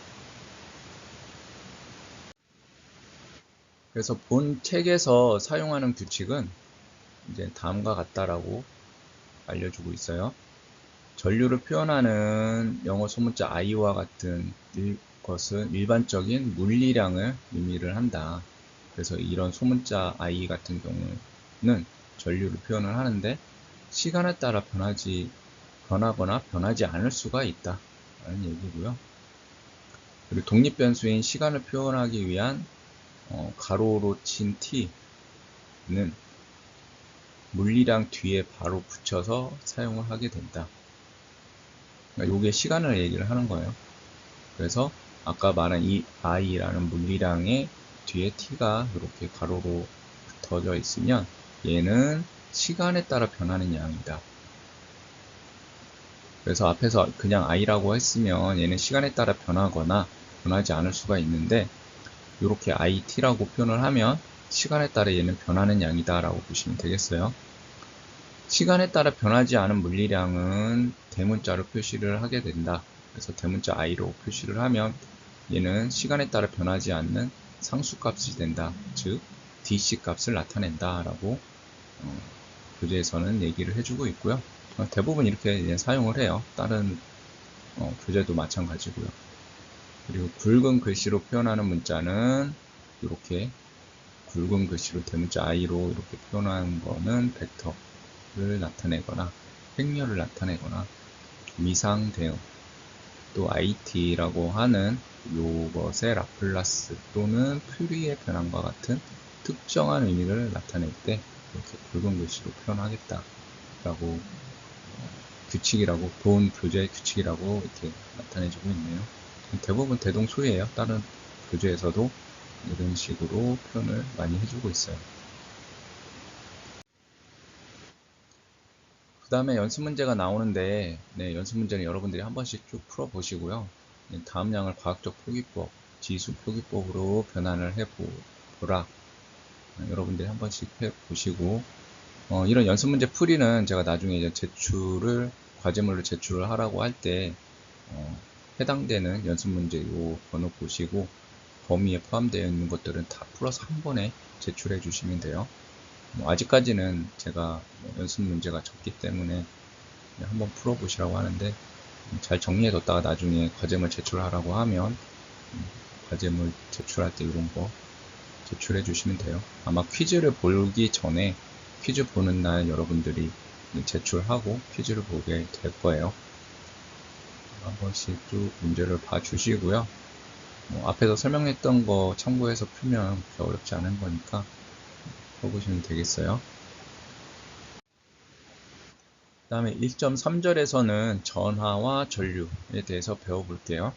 그래서 본 책에서 사용하는 규칙은 이제 다음과 같다라고 알려주고 있어요. 전류를 표현하는 영어 소문자 I와 같은 것은 일반적인 물리량을 의미를 한다. 그래서 이런 소문자 I 같은 경우는 전류를 표현을 하는데 시간에 따라 변하거나 변하지 않을 수가 있다 라는 얘기고요. 그리고 독립변수인 시간을 표현하기 위한 가로로 친 t는 물리량 뒤에 바로 붙여서 사용을 하게 된다. 그러니까 이게 시간을 얘기를 하는 거예요. 그래서 아까 말한 이 i라는 물리량의 뒤에 t가 이렇게 가로로 붙어져 있으면 얘는 시간에 따라 변하는 양이다. 그래서 앞에서 그냥 i라고 했으면 얘는 시간에 따라 변하거나 변하지 않을 수가 있는데 이렇게 it라고 표현을 하면 시간에 따라 얘는 변하는 양이다 라고 보시면 되겠어요. 시간에 따라 변하지 않은 물리량은 대문자로 표시를 하게 된다. 그래서 대문자 i로 표시를 하면 얘는 시간에 따라 변하지 않는 상수값이 된다. 즉 dc 값을 나타낸다 라고 교재에서는 얘기를 해주고 있고요. 대부분 이렇게 이제 사용을 해요. 다른 교재도 마찬가지고요. 그리고 굵은 글씨로 표현하는 문자는 이렇게 굵은 글씨로 대문자 i로 이렇게 표현하는 거는 벡터를 나타내거나 행렬을 나타내거나 미상 대응, 또 it라고 하는 요것의 라플라스 또는 퓨리의 변환과 같은 특정한 의미를 나타낼 때 이렇게 굵은 글씨로 표현하겠다 라고 규칙이라고, 본 교재의 규칙이라고 이렇게 나타내주고 있네요. 대부분 대동소이해요. 다른 교재에서도 이런 식으로 표현을 많이 해주고 있어요. 그 다음에 연습 문제가 나오는데 네, 연습 문제는 여러분들이 한 번씩 쭉 풀어보시고요. 네, 다음량을 과학적 표기법, 지수 표기법으로 변환을 해보라. 여러분들이 한 번씩 해보시고 이런 연습 문제 풀이는 제가 나중에 이제 과제물로 제출을 하라고 할 때 해당되는 연습 문제 요 번호 보시고 범위에 포함되어 있는 것들은 다 풀어서 한 번에 제출해 주시면 돼요. 아직까지는 제가 연습 문제가 적기 때문에 한번 풀어보시라고 하는데 잘 정리해 뒀다가 나중에 과제물 제출하라고 하면 과제물 제출할 때 이런 거 제출해 주시면 돼요. 아마 퀴즈를 보기 전에 퀴즈 보는 날 여러분들이 제출하고 퀴즈를 보게 될 거예요. 한 번씩 쭉 문제를 봐주시고요. 앞에서 설명했던 거 참고해서 풀면 그렇게 어렵지 않은 거니까 풀어보시면 되겠어요. 다음에 1.3절에서는 전하와 전류에 대해서 배워볼게요.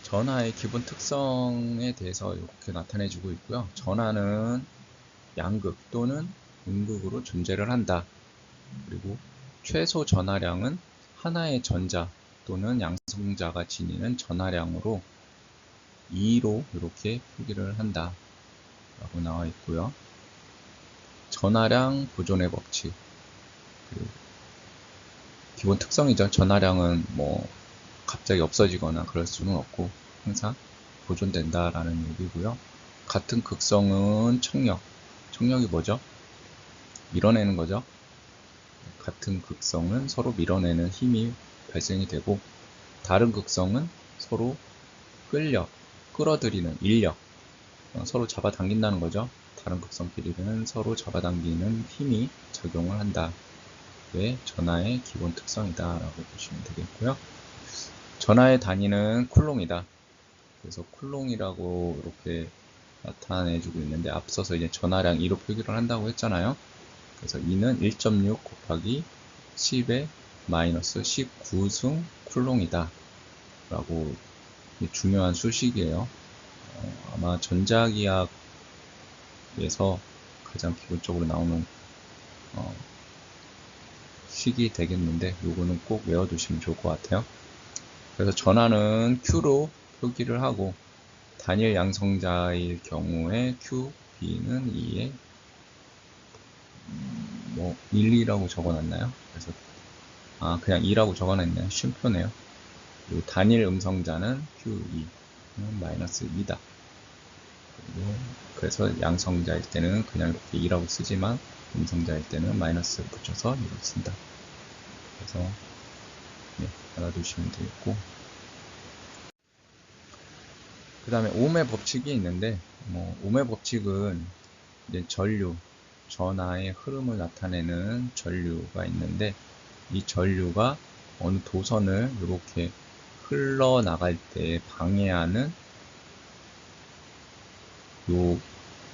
전하의 기본 특성에 대해서 이렇게 나타내주고 있고요. 전하는 양극 또는 음극으로 존재를 한다. 그리고 최소 전하량은 하나의 전자 또는 양성자가 지니는 전하량으로 2로 이렇게 표기를 한다 라고 나와 있고요. 전하량 보존의 법칙, 기본 특성이죠. 전하량은 뭐 갑자기 없어지거나 그럴 수는 없고 항상 보존된다라는 얘기고요. 같은 극성은 청력. 청력이 뭐죠? 밀어내는 거죠. 같은 극성은 서로 밀어내는 힘이 발생이 되고, 다른 극성은 서로 끌어들이는 인력, 서로 잡아당긴다는 거죠. 다른 극성끼리는 서로 잡아당기는 힘이 작용을 한다. 게 전하의 기본 특성이다 라고 보시면 되겠고요. 전하의 단위는 쿨롱이다. 그래서 쿨롱이라고 이렇게 나타내주고 있는데, 앞서서 이제 전하량 2로 표기를 한다고 했잖아요. 그래서 2는 1.6 곱하기 10의 마이너스 19승 쿨롱이다 라고 중요한 수식이에요. 아마 전자기학에서 가장 기본적으로 나오는 식이 되겠는데, 요거는 꼭 외워두시면 좋을 것 같아요. 그래서 전하는 Q로 표기를 하고, 단일 양성자일 경우에 Q, B는 2에 1, 2라고 적어놨나요? 그래서 그냥 2라고 적어놨네요. 쉼표네요. 그리고 단일 음성자는 Q2는 마이너스 2다. 그래서 양성자일 때는 그냥 이렇게 2라고 쓰지만 음성자일 때는 마이너스 붙여서 이렇게 쓴다. 그래서 알아두시면 되겠고, 그 다음에 옴의 법칙이 있는데, 옴의 법칙은 이제 전류, 전하의 흐름을 나타내는 전류가 있는데, 이 전류가 어느 도선을 이렇게 흘러나갈 때 방해하는 요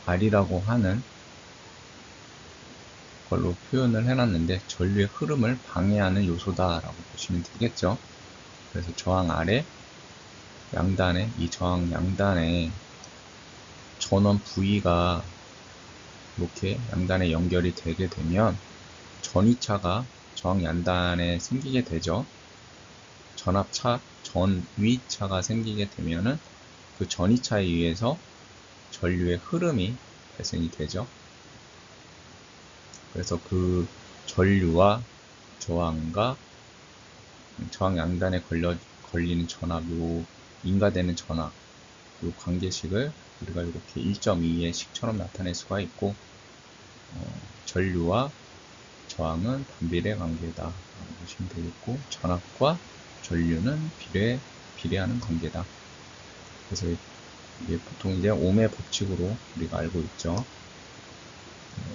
R이라고 하는 걸로 표현을 해놨는데, 전류의 흐름을 방해하는 요소다라고 보시면 되겠죠. 그래서 저항 아래 양단에, 이 저항 양단에 전원 V가 이렇게 양단에 연결이 되게 되면 전위차가 저항 양단에 생기게 되죠. 전압차, 전위차가 생기게 되면은 그 전위차에 의해서 전류의 흐름이 발생이 되죠. 그래서 그 전류와 저항과 저항 양단에 걸리는 전압, 요 인가되는 전압, 요 관계식을 우리가 이렇게 1.2의 식처럼 나타낼 수가 있고, 전류와 저항은 반비례 관계다 라고 보시면 되겠고, 전압과 전류는 비례하는 관계다. 그래서 이게 보통 이제 옴의 법칙으로 우리가 알고 있죠.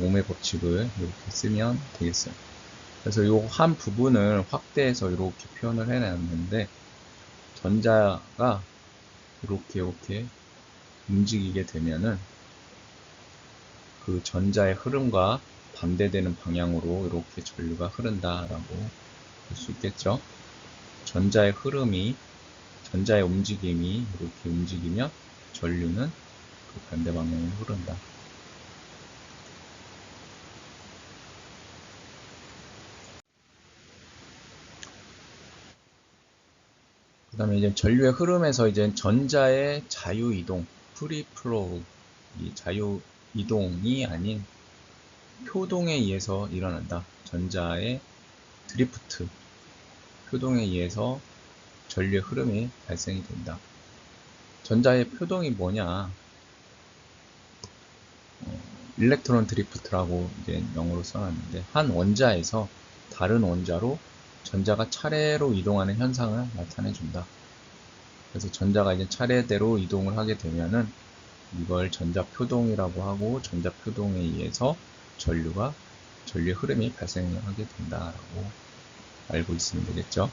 옴의 법칙을 이렇게 쓰면 되겠어요. 그래서 이 한 부분을 확대해서 이렇게 표현을 해놨는데, 전자가 이렇게 움직이게 되면은 그 전자의 흐름과 반대되는 방향으로 이렇게 전류가 흐른다라고 볼 수 있겠죠. 전자의 움직임이 이렇게 움직이면 전류는 그 반대 방향으로 흐른다. 그 다음에 이제 전류의 흐름에서 이제 전자의 자유이동, 프리플로우, 이 자유이동이 아닌 표동에 의해서 일어난다. 전자의 드리프트, 표동에 의해서 전류의 흐름이 발생이 된다. 전자의 표동이 뭐냐? 일렉트론 드리프트라고 이제 영어로 써놨는데, 한 원자에서 다른 원자로 전자가 차례로 이동하는 현상을 나타내준다. 그래서 전자가 이제 차례대로 이동을 하게 되면은 이걸 전자표동이라고 하고, 전자표동에 의해서 전류의 흐름이 발생하게 된다라고 알고 있으면 되겠죠.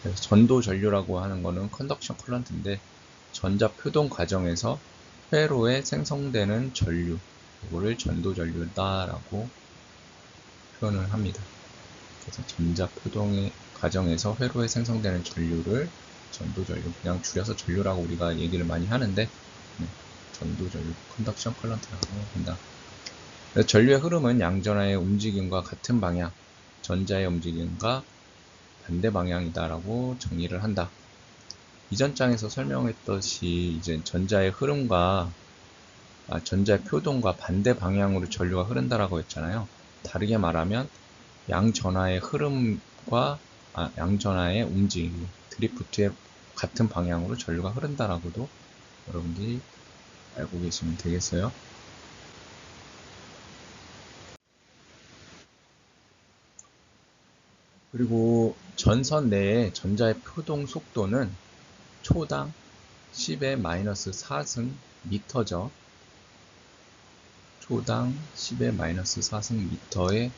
그래서 전도전류라고 하는 거는 컨덕션 컬런트인데, 전자표동 과정에서 회로에 생성되는 전류, 이거를 전도전류다라고 표현을 합니다. 그래서 전자 표동의 과정에서 회로에 생성되는 전류를 전도 전류, 그냥 줄여서 전류라고 우리가 얘기를 많이 하는데, 전도 전류, 컨덕션 커런트라고 한다. 그래서 전류의 흐름은 양전하의 움직임과 같은 방향, 전자의 움직임과 반대 방향이다라고 정의를 한다. 이전 장에서 설명했듯이 이제 전자의 흐름과 전자의 표동과 반대 방향으로 전류가 흐른다라고 했잖아요. 다르게 말하면 양전하의 흐름과 양전하의 움직임, 드리프트의 같은 방향으로 전류가 흐른다라고도 여러분들이 알고 계시면 되겠어요. 그리고 전선 내의 전자의 표동 속도는 초당 10의 마이너스 4승 미터죠. 초당 10의 마이너스 4승 미터의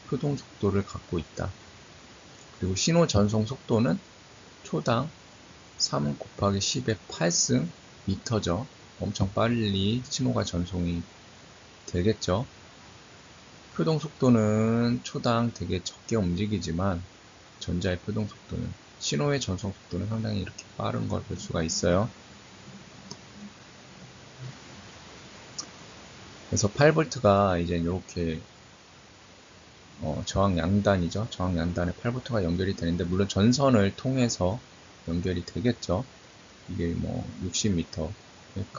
표동 속도를 갖고 있다. 그리고 신호 전송 속도는 초당 3 곱하기 10의 8승 미터죠. 엄청 빨리 신호가 전송이 되겠죠. 표동 속도는 초당 되게 적게 움직이지만 전자의 표동 속도는, 신호의 전송 속도는 상당히 이렇게 빠른 걸 볼 수가 있어요. 그래서 8V가 이제 이렇게 저항 양단이죠. 저항 양단에 8V가 연결이 되는데, 물론 전선을 통해서 연결이 되겠죠. 이게 뭐 60m의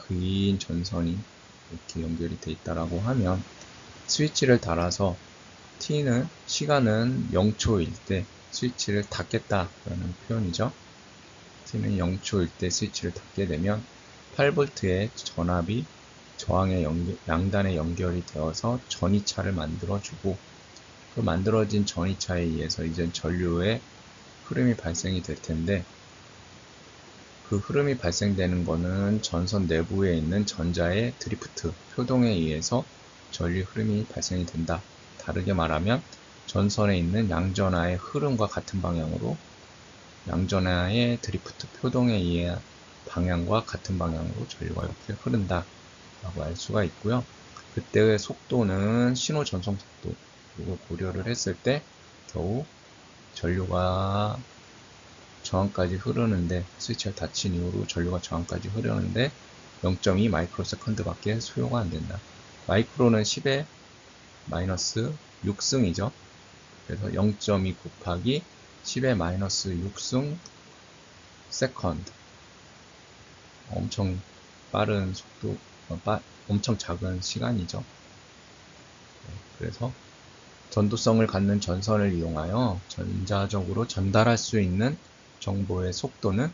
긴 전선이 이렇게 연결이 돼 있다라고 하면, 스위치를 달아서 t는 시간은 0초일 때 스위치를 닫겠다라는 표현이죠. t는 0초일 때 스위치를 닫게 되면 8V의 전압이 저항의 양단에 연결이 되어서 전이차를 만들어주고, 그 만들어진 전이차에 의해서 이제 전류의 흐름이 발생이 될 텐데, 그 흐름이 발생되는 거는 전선 내부에 있는 전자의 드리프트, 표동에 의해서 전류 흐름이 발생이 된다. 다르게 말하면 전선에 있는 양전하의 흐름과 같은 방향으로 양전하의 드리프트 표동에 의해 방향과 같은 방향으로 전류가 이렇게 흐른다 라고 알 수가 있고요. 그때의 속도는 신호 전송 속도, 이걸 고려를 했을 때 겨우 전류가 저항까지 흐르는데, 스위치가 닫힌 이후로 전류가 저항까지 흐르는데 0.2 마이크로세컨드 밖에 소요가 안 된다. 마이크로는 10의 마이너스 6승이죠. 그래서 0.2 곱하기 10의 마이너스 6승 세컨드. 엄청 빠른 속도, 엄청 작은 시간이죠. 그래서 전도성을 갖는 전선을 이용하여 전자적으로 전달할 수 있는 정보의 속도는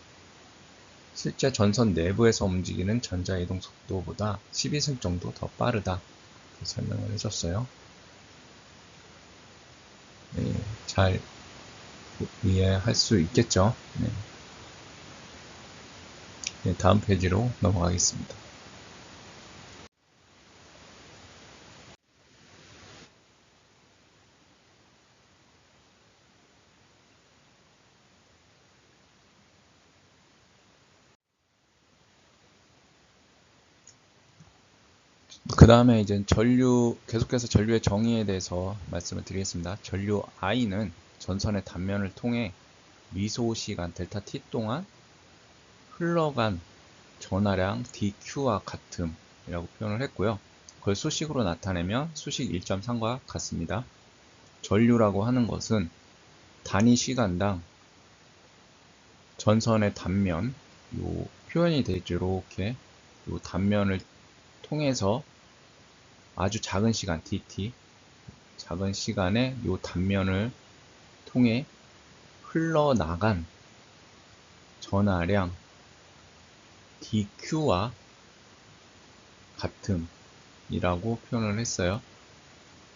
실제 전선 내부에서 움직이는 전자이동 속도보다 12승 정도 더 빠르다. 설명을 해줬어요. 네, 잘 이해할 수 있겠죠? 네. 네, 다음 페이지로 넘어가겠습니다. 그 다음에 이제 계속해서 전류의 정의에 대해서 말씀을 드리겠습니다. 전류 I는 전선의 단면을 통해 미소 시간 델타 t 동안 흘러간 전하량 dq와 같음이라고 표현을 했고요. 그걸 수식으로 나타내면 수식 1.3과 같습니다. 전류라고 하는 것은 단위 시간당 전선의 단면, 요 표현이 되어 있죠. 이렇게 요 단면을 통해서 아주 작은 시간 dt, 작은 시간에 요 단면을 통해 흘러나간 전하량 dq와 같음이라고 표현을 했어요.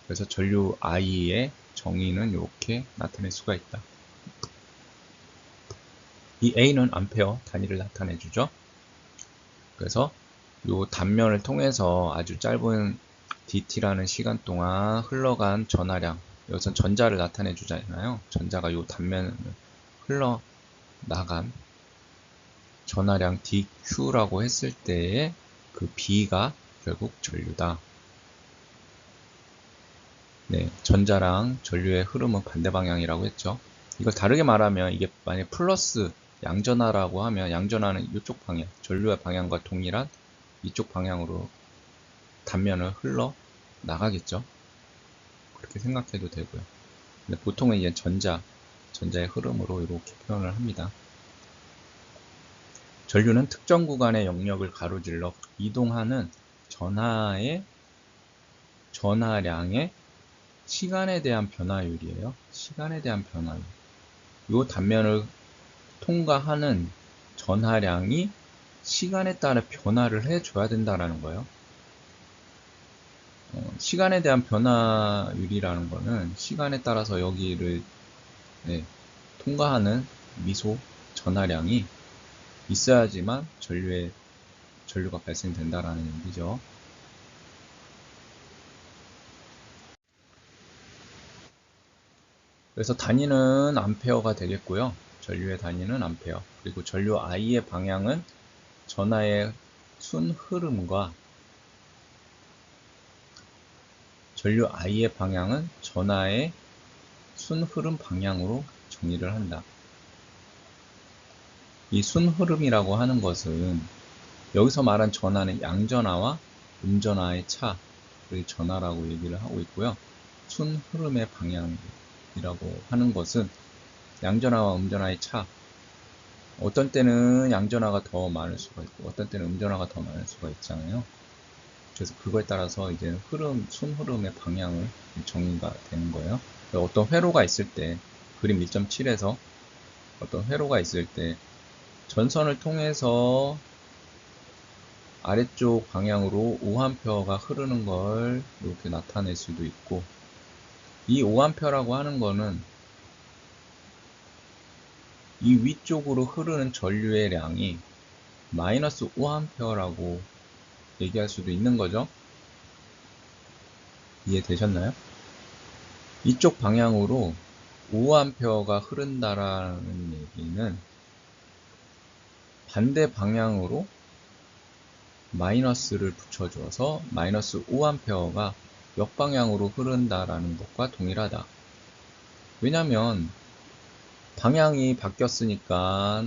그래서 전류 I의 정의는 이렇게 나타낼 수가 있다. 이 A는 암페어 단위를 나타내 주죠. 그래서 이 단면을 통해서 아주 짧은 dt라는 시간 동안 흘러간 전하량, 여기서 전자를 나타내 주잖아요. 전자가 이 단면을 흘러나간 전하량 dq라고 했을 때의 그 B가 결국 전류다. 네, 전자랑 전류의 흐름은 반대 방향이라고 했죠. 이걸 다르게 말하면 이게 만약 플러스 양전하라고 하면 양전하는 이쪽 방향, 전류의 방향과 동일한 이쪽 방향으로 단면을 흘러 나가겠죠. 그렇게 생각해도 되고요. 근데 보통은 이제 전자의 흐름으로 이렇게 표현을 합니다. 전류는 특정 구간의 영역을 가로질러 이동하는 전하량의 시간에 대한 변화율이에요. 시간에 대한 변화율. 이 단면을 통과하는 전하량이 시간에 따라 변화를 해줘야 된다는 거예요. 시간에 대한 변화율이라는 거는 시간에 따라서 여기를 통과하는 미소 전하량이 있어야지만 전류가 발생된다라는 얘기죠. 그래서 단위는 암페어가 되겠고요. 전류의 단위는 암페어. 그리고 전류 I의 방향은 전하의 순 흐름과 전류 I의 방향은 전하의 순 흐름 방향으로 정의를 한다. 이 순 흐름이라고 하는 것은 여기서 말한 전하는 양전하와 음전하의 차를 전하라고 얘기를 하고 있고요. 순 흐름의 방향이라고 하는 것은 양전하와 음전하의 차. 어떤 때는 양전하가 더 많을 수가 있고 어떤 때는 음전하가 더 많을 수가 있잖아요. 그래서 그거에 따라서 이제 순 흐름의 방향을 정의가 되는 거예요. 어떤 회로가 있을 때 그림 1.7에서 어떤 회로가 있을 때 전선을 통해서 아래쪽 방향으로 5A가 흐르는 걸 이렇게 나타낼 수도 있고, 이 5A라고 하는 거는 이 위쪽으로 흐르는 전류의 량이 마이너스 5A라고 얘기할 수도 있는 거죠. 이해되셨나요? 이쪽 방향으로 5A가 흐른다라는 얘기는 반대 방향으로 마이너스를 붙여줘서 마이너스 5A가 역방향으로 흐른다라는 것과 동일하다. 왜냐면 방향이 바뀌었으니까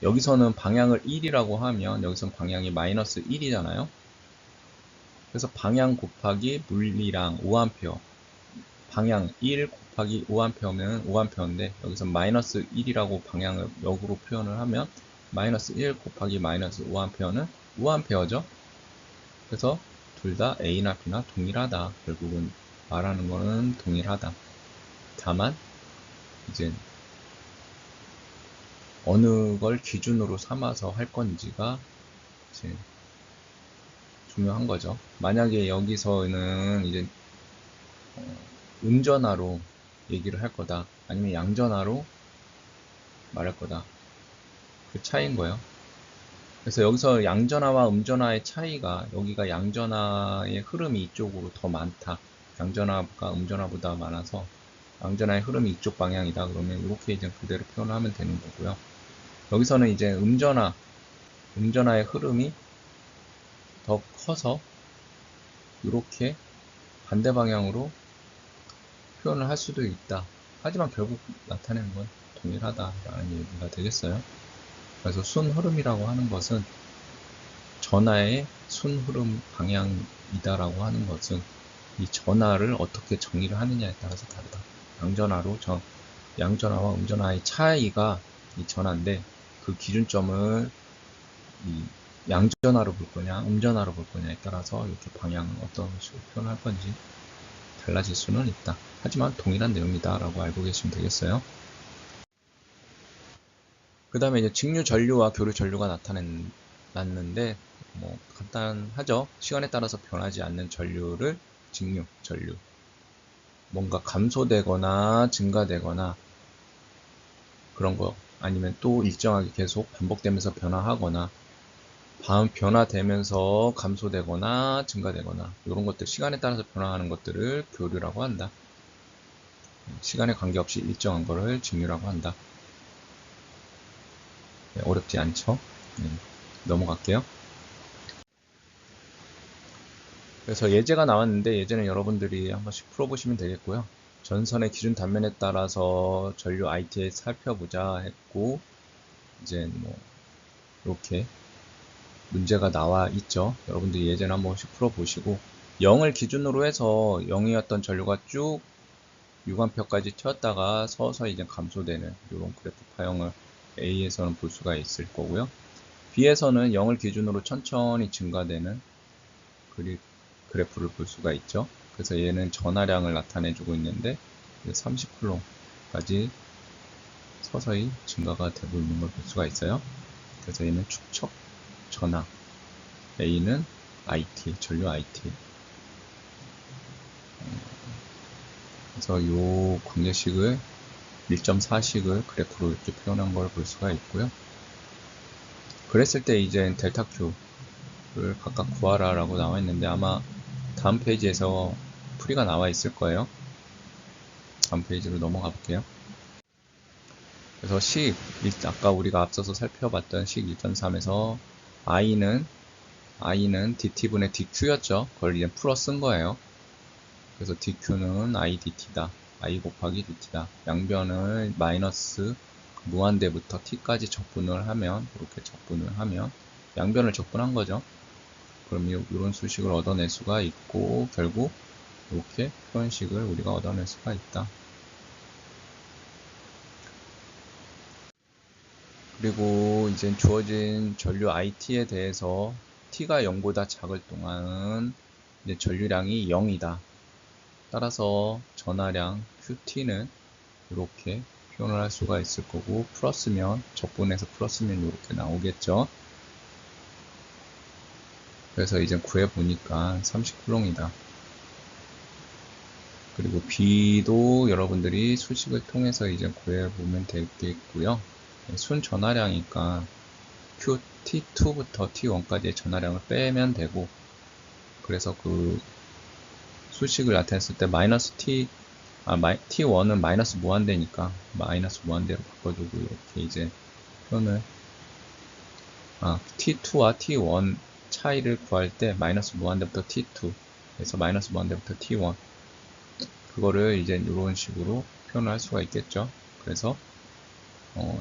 여기서는 방향을 1이라고 하면 여기서는 방향이 마이너스 1이잖아요. 그래서 방향 곱하기 물리량 5A, 방향 1 곱하기 5A면 5A인데 여기서 마이너스 1이라고 방향을 역으로 표현을 하면 마이너스 1 곱하기 마이너스 5A는 5A죠. 그래서 둘 다 A나 B나 동일하다. 결국은 말하는 거는 동일하다. 다만 이제 어느 걸 기준으로 삼아서 할 건지가 이제 중요한 거죠. 만약에 여기서는 이제 음전하로 얘기를 할 거다. 아니면 양전하로 말할 거다. 그 차이인 거예요. 그래서 여기서 양전하와 음전하의 차이가 여기가 양전하의 흐름이 이쪽으로 더 많다. 양전하가 음전하보다 많아서 양전하의 흐름이 이쪽 방향이다. 그러면 이렇게 이제 그대로 표현하면 되는 거고요. 여기서는 이제 음전하의 흐름이 더 커서 이렇게 반대 방향으로 표현을 할 수도 있다. 하지만 결국 나타내는 건 동일하다라는 얘기가 되겠어요. 그래서 순 흐름이라고 하는 것은 전하의 순 흐름 방향이다라고 하는 것은 이 전하를 어떻게 정의를 하느냐에 따라서 다르다. 양전하와 음전하의 차이가 이 전하인데 그 기준점을 이 양전하로 볼 거냐 음전하로 볼 거냐에 따라서 이렇게 방향을 어떤 식으로 표현할 건지 달라질 수는 있다. 하지만 동일한 내용이다 라고 알고 계시면 되겠어요. 그 다음에 이제 직류 전류와 교류 전류가 나타났는데 뭐 간단하죠. 시간에 따라서 변하지 않는 전류를 직류 전류, 뭔가 감소되거나 증가되거나 그런 거, 아니면 또 일정하게 계속 반복되면서 변화하거나 변화되면서 감소되거나 증가되거나 이런 것들, 시간에 따라서 변화하는 것들을 교류라고 한다. 시간에 관계없이 일정한 거를 직류라고 한다. 네, 어렵지 않죠? 네, 넘어갈게요. 그래서 예제가 나왔는데 예제는 여러분들이 한 번씩 풀어보시면 되겠고요. 전선의 기준 단면에 따라서 전류 IT에 살펴보자 했고, 이제 뭐 이렇게 문제가 나와 있죠. 여러분들이 예제는 한 번씩 풀어보시고, 0을 기준으로 해서 0이었던 전류가 쭉 유관표까지 튀었다가 서서히 이제 감소되는 이런 그래프 파형을 A에서는 볼 수가 있을 거고요. B에서는 0을 기준으로 천천히 증가되는 그래프를 볼 수가 있죠. 그래서 얘는 전하량을 나타내주고 있는데 30쿨롱까지 서서히 증가가 되고 있는 걸 볼 수가 있어요. 그래서 얘는 축척 전하, A는 IT, 전류 IT. 그래서 이 관계식을 1.4식을 그래프로 이렇게 표현한 걸 볼 수가 있고요. 그랬을 때 이제 델타 Q를 각각 구하라 라고 나와 있는데 아마 다음 페이지에서 풀이가 나와 있을 거예요. 다음 페이지로 넘어가 볼게요. 그래서 아까 우리가 앞서서 살펴봤던 식 1.3에서 I는 dt분의 dq였죠. 그걸 이제 풀어 쓴 거예요. 그래서 dq는 I dt다. I 곱하기 dt다. 양변을 마이너스 무한대부터 t까지 적분을 하면, 이렇게 적분을 하면, 양변을 적분한 거죠. 그럼 이런 수식을 얻어낼 수가 있고, 결국 이렇게 표현식을 우리가 얻어낼 수가 있다. 그리고 이제 주어진 전류 IT에 대해서 T가 0보다 작을 동안은 이제 전류량이 0이다. 따라서 전하량 QT는 이렇게 표현을 할 수가 있을 거고, 플러스면, 적분해서 플러스면 이렇게 나오겠죠. 그래서 이제 구해보니까 30쿨롱이다. 그리고 B도 여러분들이 수식을 통해서 이제 구해보면 되겠고요. 순 전하량이니까 T2부터 T1까지의 전하량을 빼면 되고, 그래서 그 수식을 나타냈을 때 T1은 마이너스 무한대니까 마이너스 무한대로 바꿔주고 이렇게 이제 표현을 T2와 T1 차이를 구할 때 마이너스 무한대부터 T2 그래서 마이너스 무한대부터 T1 그거를 이제 이런 식으로 표현을 할 수가 있겠죠. 그래서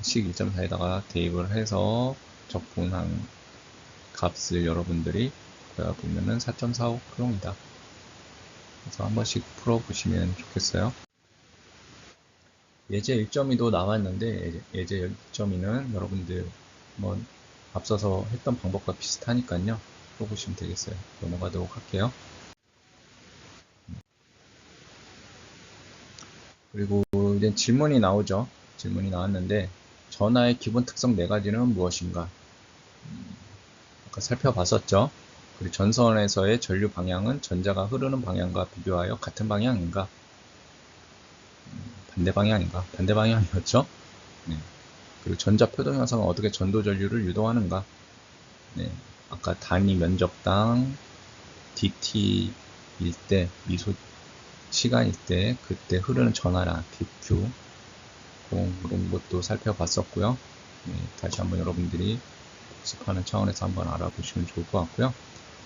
식 1.4에다가 대입을 해서 적분한 값을 여러분들이 보면은 4.45쿨롱이다. 그래서 한 번씩 풀어보시면 좋겠어요. 예제 1.2도 나왔는데 예제 1.2는 여러분들 한번 앞서서 했던 방법과 비슷하니까요. 풀어보시면 되겠어요. 넘어가도록 할게요. 그리고 이제 질문이 나오죠. 질문이 나왔는데 전하의 기본 특성 4가지는 무엇인가? 아까 살펴봤었죠. 그리고 전선에서의 전류 방향은 전자가 흐르는 방향과 비교하여 같은 방향인가? 반대 방향인가? 반대 방향이었죠. 네. 그리고 전자 표동 현상은 어떻게 전도 전류를 유도하는가? 네. 아까 단위 면적당 dt일 때, 미소 시간일 때, 그때 흐르는 전하량 dq 그런 것도 살펴봤었고요. 네. 다시 한번 여러분들이 복습하는 차원에서 한번 알아보시면 좋을 것 같고요.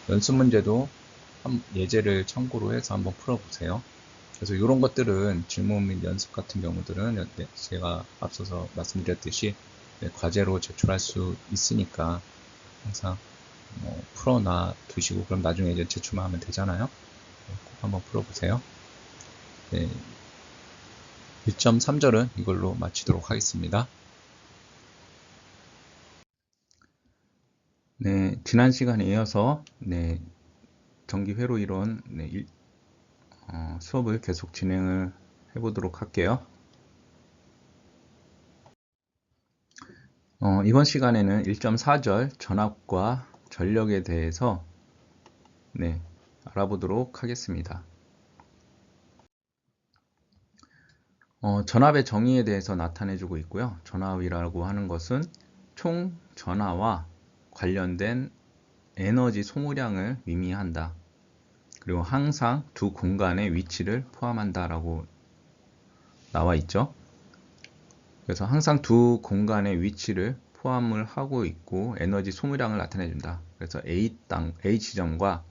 연습 문제도 예제를 참고로 해서 한번 풀어보세요. 그래서 이런 것들은 질문 및 연습 같은 경우들은 제가 앞서서 말씀드렸듯이 과제로 제출할 수 있으니까 항상 풀어놔 두시고 그럼 나중에 이제 제출만 하면 되잖아요. 꼭 한번 풀어보세요. 네, 1.3절은 이걸로 마치도록 하겠습니다. 네, 지난 시간에 이어서 전기 회로 이론 수업을 계속 진행을 해보도록 할게요. 이번 시간에는 1.4절 전압과 전력에 대해서 알아보도록 하겠습니다. 전압의 정의에 대해서 나타내주고 있고요. 전압이라고 하는 것은 총 전하와 관련된 에너지 소모량을 의미한다. 그리고 항상 두 공간의 위치를 포함한다 라고 나와 있죠. 그래서 항상 두 공간의 위치를 포함을 하고 있고 에너지 소모량을 나타내준다. 그래서 A 지점과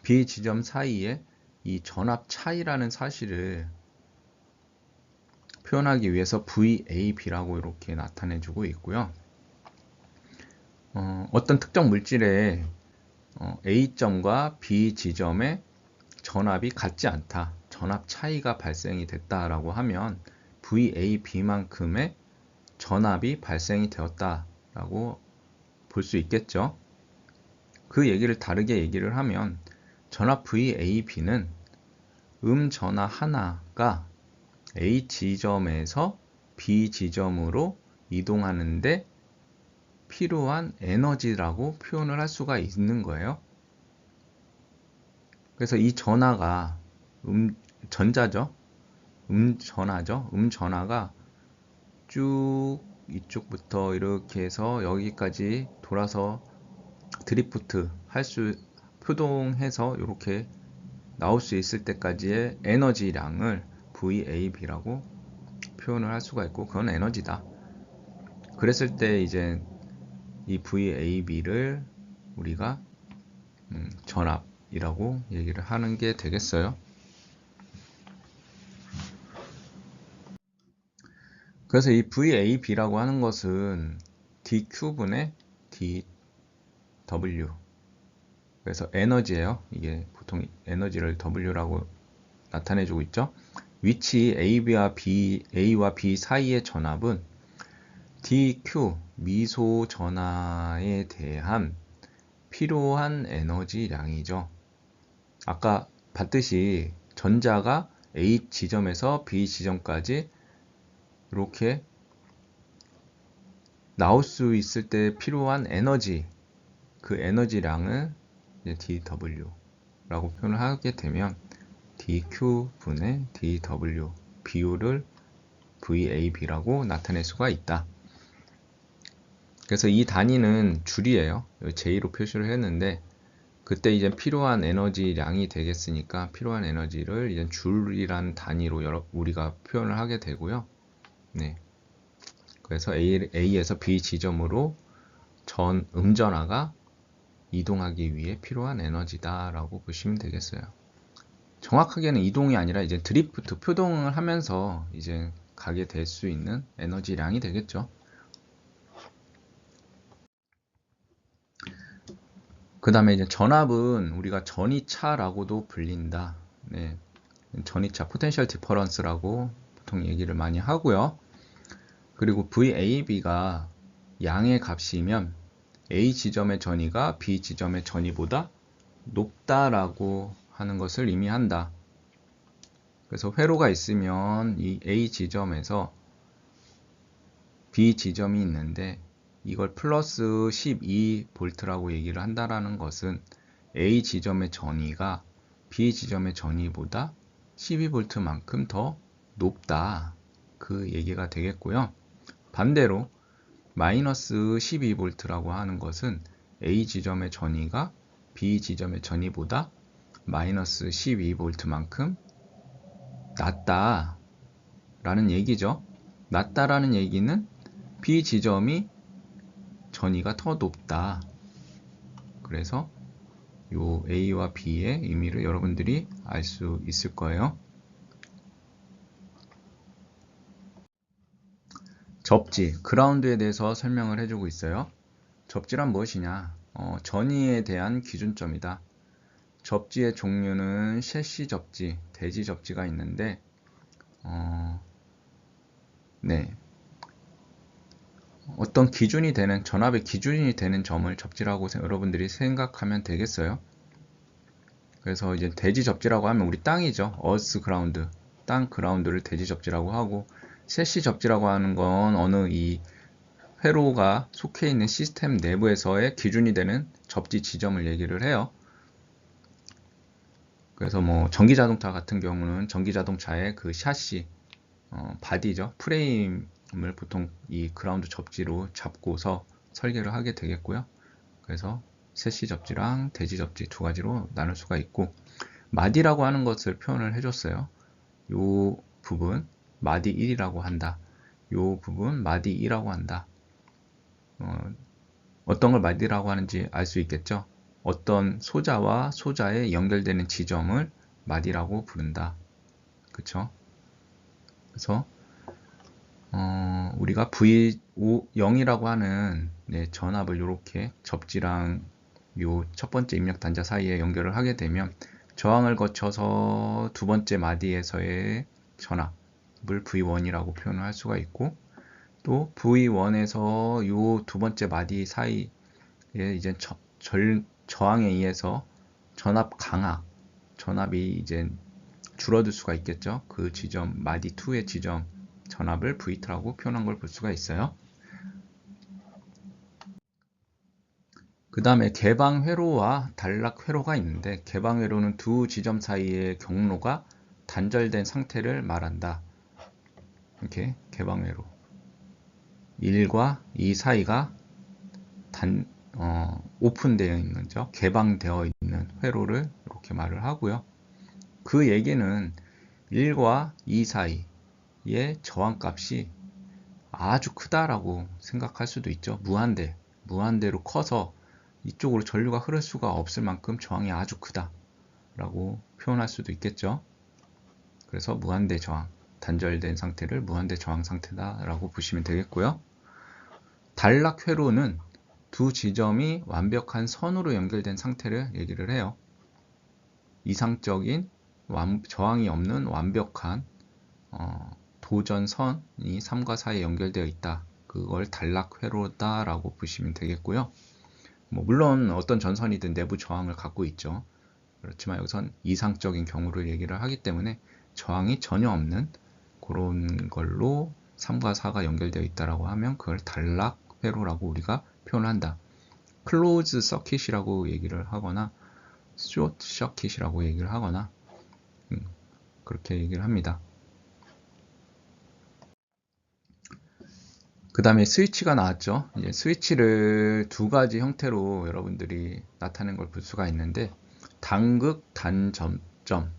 B 지점 사이에 이 전압 차이라는 사실을 표현하기 위해서 VAB라고 이렇게 나타내주고 있고요. 어떤 특정 물질의 A점과 B 지점의 전압이 같지 않다, 전압 차이가 발생이 됐다라고 하면 VAB만큼의 전압이 발생이 되었다라고 볼 수 있겠죠. 그 얘기를 다르게 얘기를 하면 전압 VAB는 전하 하나가 A 지점에서 B 지점으로 이동하는데 필요한 에너지라고 표현을 할 수가 있는 거예요. 그래서 이 전하가 전자죠. 전하죠. 전하가 쭉 이쪽부터 이렇게 해서 여기까지 돌아서 드리프트 표동해서 이렇게 나올 수 있을 때까지의 에너지량을 VAB라고 표현을 할 수가 있고, 그건 에너지다. 그랬을 때 이제 이 VAB를 우리가 전압이라고 얘기를 하는 게 되겠어요. 그래서 이 VAB라고 하는 것은 DQ분의 DW, 그래서 에너지예요. 이게 보통 에너지를 W라고 나타내주고 있죠. 위치 A와 B 사이의 전압은 DQ 미소 전하에 대한 필요한 에너지량이죠. 아까 봤듯이 전자가 A 지점에서 B 지점까지 이렇게 나올 수 있을 때 필요한 에너지, 그 에너지량을 dW라고 표현을 하게 되면 dQ분의 dW 비율을 VAB라고 나타낼 수가 있다. 그래서 이 단위는 줄이에요. J로 표시를 했는데 그때 이제 필요한 에너지량이 되겠으니까 필요한 에너지를 이제 줄이라는 단위로 우리가 표현을 하게 되고요. 네. 그래서 A에서 B 지점으로 음전하가 이동하기 위해 필요한 에너지다라고 보시면 되겠어요. 정확하게는 이동이 아니라 이제 드리프트, 표동을 하면서 이제 가게 될 수 있는 에너지량이 되겠죠. 그 다음에 이제 전압은 우리가 전이차라고도 불린다. 네. 전이차, 포텐셜 디퍼런스라고 보통 얘기를 많이 하고요. 그리고 VAB가 양의 값이면 A 지점의 전위가 B 지점의 전위보다 높다라고 하는 것을 의미한다. 그래서 회로가 있으면 이 A 지점에서 B 지점이 있는데 이걸 플러스 12V라고 얘기를 한다라는 것은 A 지점의 전위가 B 지점의 전위보다 12V만큼 더 높다, 그 얘기가 되겠고요. 반대로 마이너스 12V라고 하는 것은 A 지점의 전위가 B 지점의 전위보다 마이너스 12V만큼 낮다 라는 얘기죠. 낮다라는 얘기는 B 지점이 전위가 더 높다. 그래서 요 A와 B의 의미를 여러분들이 알 수 있을 거예요. 접지, 그라운드에 대해서 설명을 해주고 있어요. 접지란 무엇이냐? 전위에 대한 기준점이다. 접지의 종류는 셰시 접지, 대지 접지가 있는데, 네. 어떤 기준이 되는, 전압의 기준이 되는 점을 접지라고 여러분들이 생각하면 되겠어요. 그래서 이제 대지 접지라고 하면 우리 땅이죠. 어스 그라운드, 땅 그라운드를 대지 접지라고 하고, 셰시 접지라고 하는 건 어느 이 회로가 속해 있는 시스템 내부에서의 기준이 되는 접지 지점을 얘기를 해요. 그래서 뭐 전기자동차 같은 경우는 전기자동차의 그 샤시, 바디죠. 프레임을 보통 이 그라운드 접지로 잡고서 설계를 하게 되겠고요. 그래서 셰시 접지랑 대지 접지 두 가지로 나눌 수가 있고, 마디라고 하는 것을 표현을 해줬어요. 요 부분 마디 1이라고 한다. 요 부분 마디 2라고 한다. 어떤 걸 마디라고 하는지 알 수 있겠죠. 어떤 소자와 소자에 연결되는 지점을 마디라고 부른다. 그쵸? 그래서 우리가 V0이라고 하는 전압을 이렇게 접지랑 요 첫 번째 입력 단자 사이에 연결을 하게 되면 저항을 거쳐서 두 번째 마디에서의 전압을 V1이라고 표현을 할 수가 있고, 또 V1에서 요 두 번째 마디 사이에 이제 저항에 의해서 전압 강하, 전압이 이제 줄어들 수가 있겠죠. 그 지점, 마디 2의 지점 전압을 V2라고 표현한 걸 볼 수가 있어요. 그 다음에 개방 회로와 단락 회로가 있는데, 개방 회로는 두 지점 사이의 경로가 단절된 상태를 말한다. 이렇게 개방 회로 1과 2 사이가 오픈되어 있는 거죠. 개방되어 있는 회로를 이렇게 말을 하고요. 그 얘기는 1과 2 사이의 저항값이 아주 크다라고 생각할 수도 있죠. 무한대로 커서 이쪽으로 전류가 흐를 수가 없을 만큼 저항이 아주 크다라고 표현할 수도 있겠죠. 그래서 무한대 저항, 단절된 상태를 무한대 저항 상태다라고 보시면 되겠고요. 단락 회로는 두 지점이 완벽한 선으로 연결된 상태를 얘기를 해요. 이상적인 저항이 없는 완벽한 도전선이 3과 4에 연결되어 있다. 그걸 단락 회로다라고 보시면 되겠고요. 물론 어떤 전선이든 내부 저항을 갖고 있죠. 그렇지만 여기선 이상적인 경우를 얘기를 하기 때문에 저항이 전혀 없는 그런 걸로 3과 4가 연결되어 있다라고 하면 그걸 단락 회로라고 우리가 표현한다. 클로즈 서킷이라고 얘기를 하거나 숏 서킷이라고 얘기를 하거나 그렇게 얘기를 합니다. 그 다음에 스위치가 나왔죠. 이제 스위치를 두 가지 형태로 여러분들이 나타낸 걸 볼 수가 있는데, 단극 단접점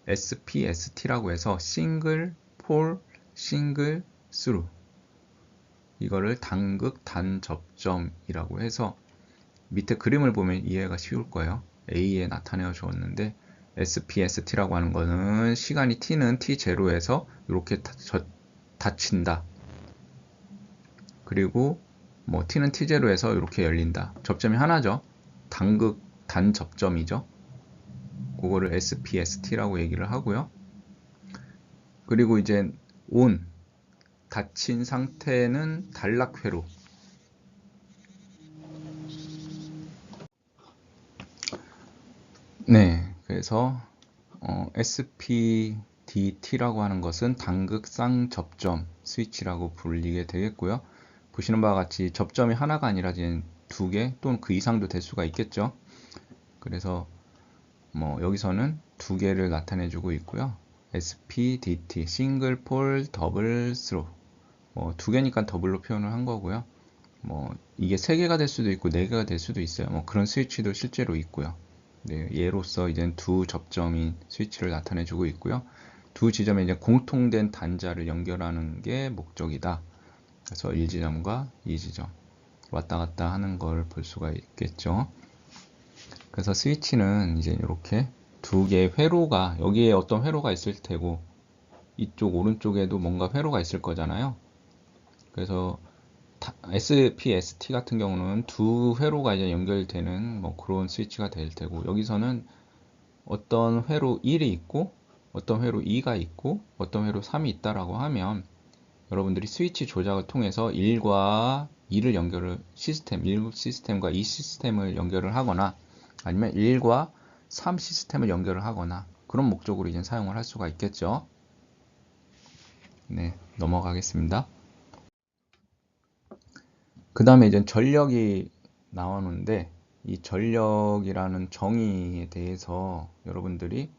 SPST라고 해서 싱글 폴 싱글 스루, 이거를 단극 단접점이라고 해서 밑에 그림을 보면 이해가 쉬울 거예요. A에 나타내어 주었는데, SPST라고 하는 거는 시간이 T는 T0에서 이렇게 닫힌다. 그리고 T는 T0에서 이렇게 열린다. 접점이 하나죠. 단극 단접점이죠. 그거를 SPST라고 얘기를 하고요. 그리고 이제 ON, 닫힌 상태는 단락 회로. 네, 그래서 SPDT라고 하는 것은 단극상 접점 스위치라고 불리게 되겠고요. 보시는 바와 같이 접점이 하나가 아니라 두 개 또는 그 이상도 될 수가 있겠죠. 그래서 여기서는 두 개를 나타내 주고 있고요. SPDT, 싱글 폴 더블 스로, 두 개니까 더블로 표현을 한 거고요. 이게 세 개가 될 수도 있고 네 개가 될 수도 있어요. 그런 스위치도 실제로 있고요. 네, 예로서 이제 두 접점인 스위치를 나타내 주고 있고요. 두 지점에 이제 공통된 단자를 연결하는 게 목적이다. 그래서 1지점과 2지점 왔다 갔다 하는 걸 볼 수가 있겠죠. 그래서 스위치는 이제 이렇게 두 개의 회로가, 여기에 어떤 회로가 있을 테고 이쪽 오른쪽에도 뭔가 회로가 있을 거잖아요. 그래서 SPST 같은 경우는 두 회로가 이제 연결되는 그런 스위치가 될 테고, 여기서는 어떤 회로 1이 있고 어떤 회로 2가 있고 어떤 회로 3이 있다라고 하면 여러분들이 스위치 조작을 통해서 1과 2를 연결을 1 시스템과 2 시스템을 연결을 하거나 아니면 1과 3 시스템을 연결을 하거나 그런 목적으로 이제 사용을 할 수가 있겠죠. 네, 넘어가겠습니다. 그 다음에 이제 전력이 나오는데, 이 전력이라는 정의에 대해서 여러분들이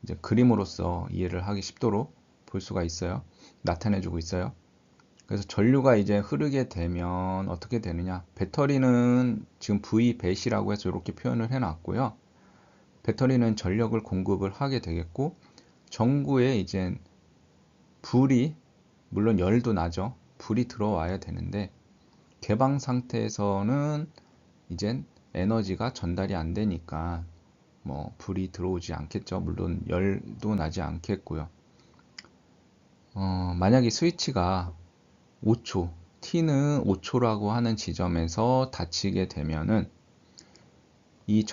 이제 그림으로써 이해를 하기 쉽도록 볼 수가 있어요. 나타내주고 있어요. 그래서 전류가 이제 흐르게 되면 어떻게 되느냐. 배터리는 지금 V배시라고 해서 이렇게 표현을 해놨고요. 배터리는 전력을 공급을 하게 되겠고, 전구에 이제 불이, 물론 열도 나죠. 불이 들어와야 되는데, 개방 상태에서는 이제 에너지가 전달이 안 되니까 뭐 불이 들어오지 않겠죠. 물론 열도 나지 않겠고요. 만약에 스위치가 5초, T는 5초라고 하는 지점에서 닫히게 되면은 이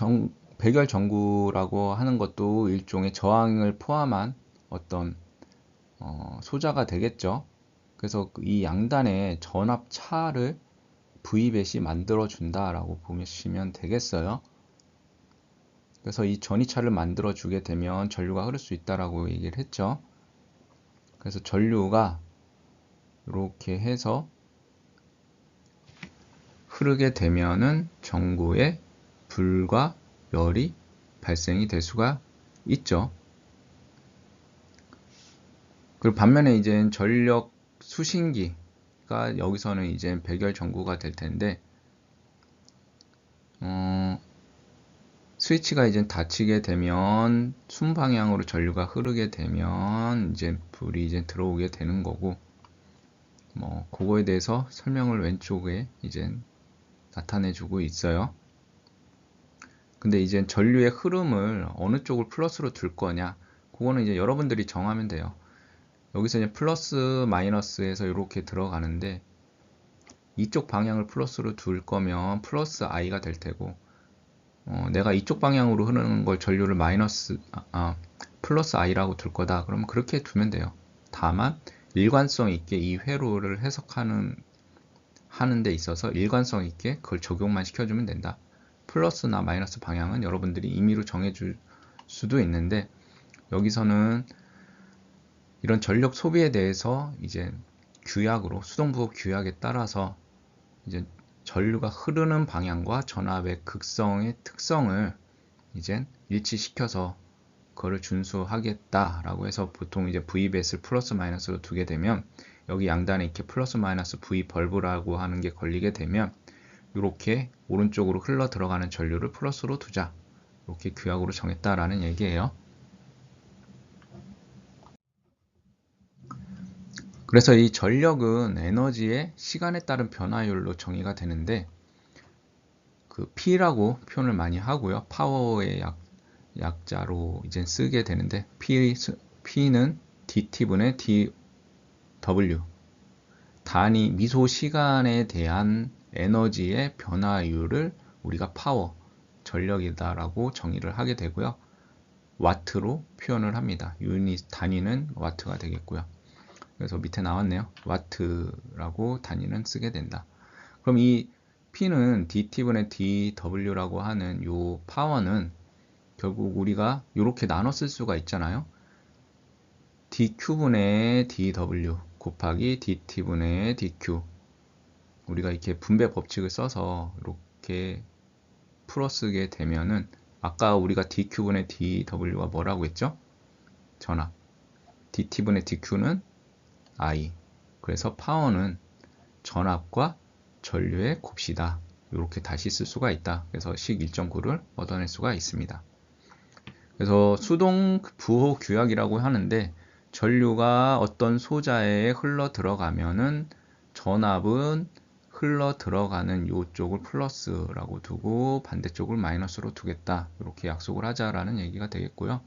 백열 전구라고 하는 것도 일종의 저항을 포함한 어떤 소자가 되겠죠. 그래서 이 양단의 전압 차를 V벳이 만들어 준다라고 보시면 되겠어요. 그래서 이 전이차를 만들어 주게 되면 전류가 흐를 수 있다라고 얘기를 했죠. 그래서 전류가 이렇게 해서 흐르게 되면은 전구에 불과 열이 발생이 될 수가 있죠. 그리고 반면에 이제 전력 수신기가 여기서는 이제 백열 전구가 될 텐데, 스위치가 이제 닫히게 되면 순방향으로 전류가 흐르게 되면 이제 불이 이제 들어오게 되는 거고, 뭐 그거에 대해서 설명을 왼쪽에 이제 나타내 주고 있어요. 근데 이제 전류의 흐름을 어느 쪽을 플러스로 둘 거냐, 그거는 이제 여러분들이 정하면 돼요. 여기서 이제 플러스 마이너스에서 이렇게 들어가는데, 이쪽 방향을 플러스로 둘 거면 플러스 i가 될 테고, 내가 이쪽 방향으로 흐르는 걸 전류를 플러스 i라고 둘 거다, 그러면 그렇게 두면 돼요. 다만 일관성 있게 이 회로를 해석하는 데 있어서 일관성 있게 그걸 적용만 시켜주면 된다. 플러스나 마이너스 방향은 여러분들이 임의로 정해줄 수도 있는데, 여기서는 이런 전력 소비에 대해서 이제 규약으로, 수동부호 규약에 따라서 이제 전류가 흐르는 방향과 전압의 극성의 특성을 이제 일치시켜서 그거를 준수하겠다라고 해서, 보통 이제 V벳을 플러스 마이너스로 두게 되면 여기 양단에 이렇게 플러스 마이너스 V 벌브라고 하는 게 걸리게 되면 이렇게 오른쪽으로 흘러 들어가는 전류를 플러스로 두자, 이렇게 규약으로 정했다라는 얘기예요. 그래서 이 전력은 에너지의 시간에 따른 변화율로 정의가 되는데, 그 P라고 표현을 많이 하고요. 파워의 약자로 이제 쓰게 되는데, P는 dt분의 dw, 단위 미소 시간에 대한 에너지의 변화율을 우리가 파워, 전력이다라고 정의를 하게 되고요. 와트로 표현을 합니다. 유닛 단위는 와트가 되겠고요. 그래서 밑에 나왔네요. 와트라고 단위는 쓰게 된다. 그럼 이 P는 dt분의 dw라고 하는 요 파워는 결국 우리가 이렇게 나눠 쓸 수가 있잖아요. dq분의 dw 곱하기 dt분의 dq, 우리가 이렇게 분배 법칙을 써서 이렇게 풀어쓰게 되면은, 아까 우리가 dq분의 dw가 뭐라고 했죠? 전압. dt분의 dq는 I. 그래서 파워는 전압과 전류의 곱이다, 이렇게 다시 쓸 수가 있다. 그래서 식 1.9를 얻어낼 수가 있습니다. 그래서 수동 부호 규약이라고 하는데, 전류가 어떤 소자에 흘러 들어가면은 전압은 흘러 들어가는 이쪽을 플러스라고 두고 반대쪽을 마이너스로 두겠다, 이렇게 약속을 하자라는 얘기가 되겠고요.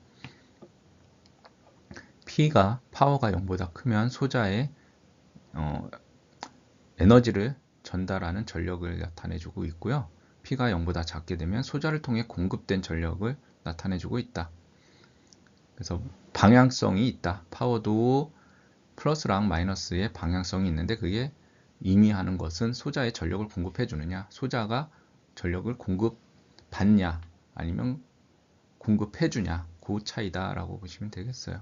P가 파워가 0보다 크면 소자에 에너지를 전달하는 전력을 나타내주고 있고요. P가 0보다 작게 되면 소자를 통해 공급된 전력을 나타내주고 있다. 그래서 방향성이 있다. 파워도 플러스랑 마이너스의 방향성이 있는데, 그게 의미하는 것은 소자에 전력을 공급해 주느냐, 소자가 전력을 공급받냐, 아니면 공급해 주냐, 그 차이다 라고 보시면 되겠어요.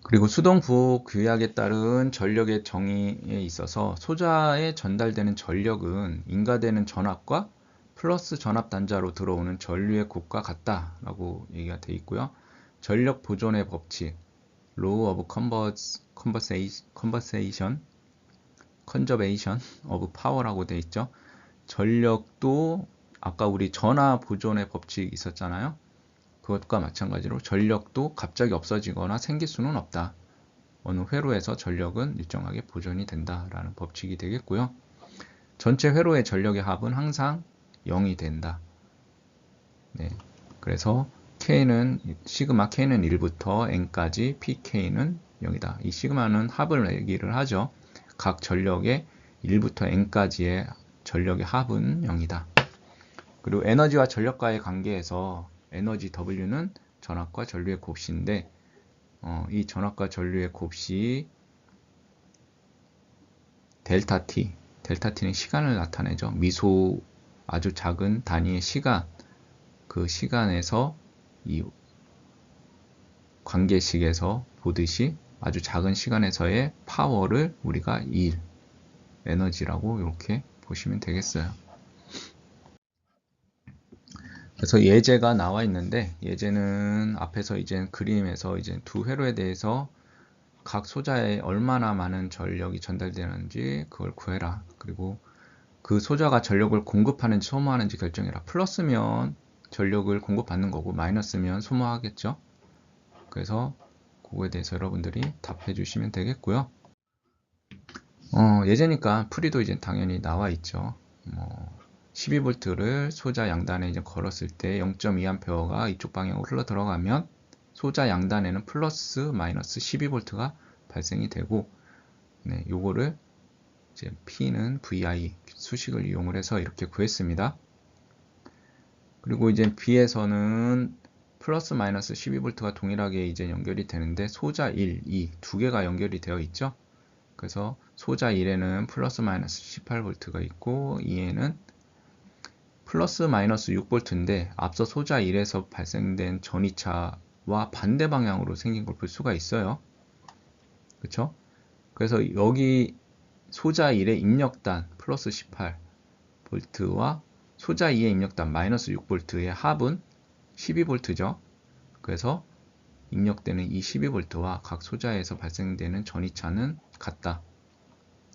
그리고 수동 부호 규약에 따른 전력의 정의에 있어서 소자에 전달되는 전력은 인가되는 전압과 플러스 전압 단자로 들어오는 전류의 곱과 같다라고 얘기가 되어 있고요. 전력 보존의 법칙, Law of Conservation of Power라고 되어 있죠. 전력도 아까 우리 전화 보존의 법칙 있었잖아요. 그것과 마찬가지로 전력도 갑자기 없어지거나 생길 수는 없다. 어느 회로에서 전력은 일정하게 보존이 된다라는 법칙이 되겠고요. 전체 회로의 전력의 합은 항상 0이 된다. 네, 그래서 K는 시그마 K는 1부터 N까지 PK는 0이다. 이 시그마는 합을 얘기를 하죠. 각 전력의 1부터 N까지의 전력의 합은 0이다. 그리고 에너지와 전력과의 관계에서 에너지 W는 전압과 전류의 곱씨인데 이 전압과 전류의 곱씨 델타 T는 시간을 나타내죠. 미소 아주 작은 단위의 시간, 그 시간에서 이 관계식에서 보듯이 아주 작은 시간에서의 파워를 우리가 에너지라고 이렇게 보시면 되겠어요. 그래서 예제가 나와 있는데, 예제는 앞에서 이제 그림에서 이제 두 회로에 대해서 각 소자에 얼마나 많은 전력이 전달되는지 그걸 구해라. 그리고 그 소자가 전력을 공급하는지 소모하는지 결정해라. 플러스면 전력을 공급받는 거고 마이너스면 소모하겠죠. 그래서 그거에 대해서 여러분들이 답해 주시면 되겠고요. 예제니까 풀이도 이제 당연히 나와 있죠. 12V를 소자 양단에 이제 걸었을 때 0.2A가 이쪽 방향으로 흘러 들어가면 소자 양단에는 플러스 마이너스 12V가 발생이 되고, 네, 요거를 이제 P는 VI 수식을 이용을 해서 이렇게 구했습니다. 그리고 이제 B에서는 플러스 마이너스 12V가 동일하게 이제 연결이 되는데 소자 1, 2 두 개가 연결이 되어 있죠. 그래서 소자 1에는 플러스 마이너스 18V가 있고 2에는 플러스 마이너스 6V인데 앞서 소자 1에서 발생된 전이차와 반대 방향으로 생긴 걸 볼 수가 있어요. 그렇죠? 그래서 여기 소자 1의 입력단 플러스 18V와 소자 2의 입력단 마이너스 6V의 합은 12V죠. 그래서 입력되는 이 12V와 각 소자에서 발생되는 전이차는 같다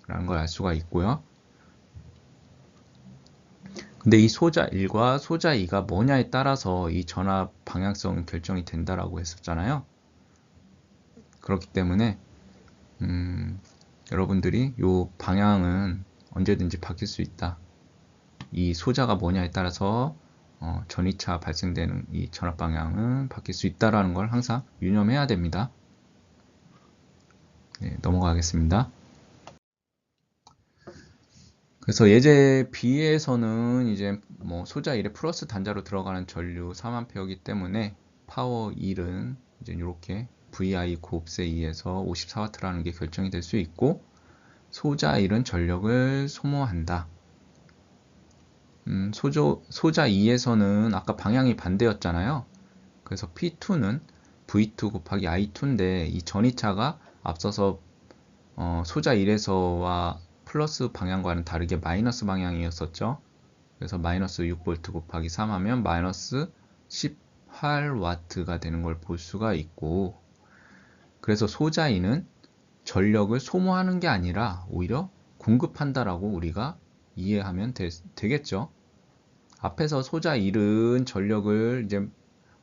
라는 걸 알 수가 있고요. 근데 이 소자 1과 소자 2가 뭐냐에 따라서 이 전압 방향성은 결정이 된다라고 했었잖아요. 그렇기 때문에 여러분들이 이 방향은 언제든지 바뀔 수 있다. 이 소자가 뭐냐에 따라서 전이차 발생되는 이 전압 방향은 바뀔 수 있다라는 걸 항상 유념해야 됩니다. 네, 넘어가겠습니다. 그래서 예제 B에서는 이제 소자 1에 플러스 단자로 들어가는 전류 3A이기 때문에 파워 1은 이제 이렇게 VI 곱셈 2에서 54W라는 게 결정이 될 수 있고, 소자 1은 전력을 소모한다. 소자 2에서는 아까 방향이 반대였잖아요. 그래서 P2는 V2 곱하기 I2인데 이 전이차가 앞서서 소자 1에서와 플러스 방향과는 다르게 마이너스 방향이었었죠. 그래서 마이너스 6V 곱하기 3 하면 마이너스 18W가 되는 걸 볼 수가 있고, 그래서 소자 2는 전력을 소모하는 게 아니라 오히려 공급한다라고 우리가 이해하면 되겠죠. 앞에서 소자 1은 전력을 이제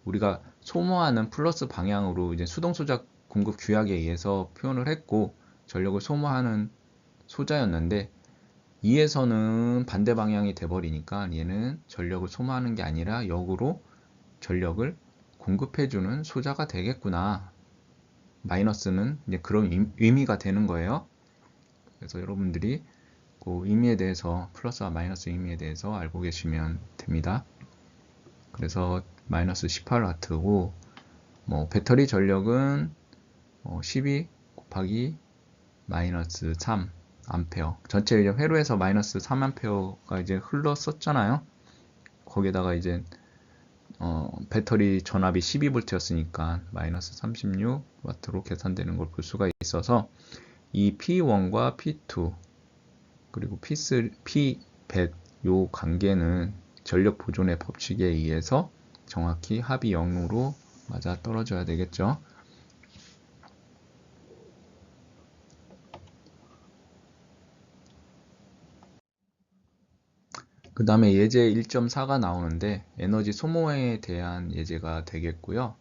우리가 소모하는 플러스 방향으로 이제 수동 소자 공급 규약에 의해서 표현을 했고, 전력을 소모하는 소자였는데 2에서는 반대 방향이 돼버리니까 얘는 전력을 소모하는 게 아니라 역으로 전력을 공급해주는 소자가 되겠구나. 마이너스는 이제 그런 의미가 되는 거예요. 그래서 여러분들이 그 의미에 대해서 플러스와 마이너스 의미에 대해서 알고 계시면 됩니다. 그래서 마이너스 18W고 배터리 전력은 12 곱하기 마이너스 3 암페어. 전체 회로에서 마이너스 3암페어가 이제 흘렀었잖아요. 거기에다가 이제 배터리 전압이 12V였으니까 마이너스 36W로 계산되는 걸 볼 수가 있어서 이 P1과 P2 그리고 P3, P100 요 관계는 전력 보존의 법칙에 의해서 정확히 합이 0으로 맞아 떨어져야 되겠죠. 그 다음에 예제 1.4가 나오는데 에너지 소모에 대한 예제가 되겠고요.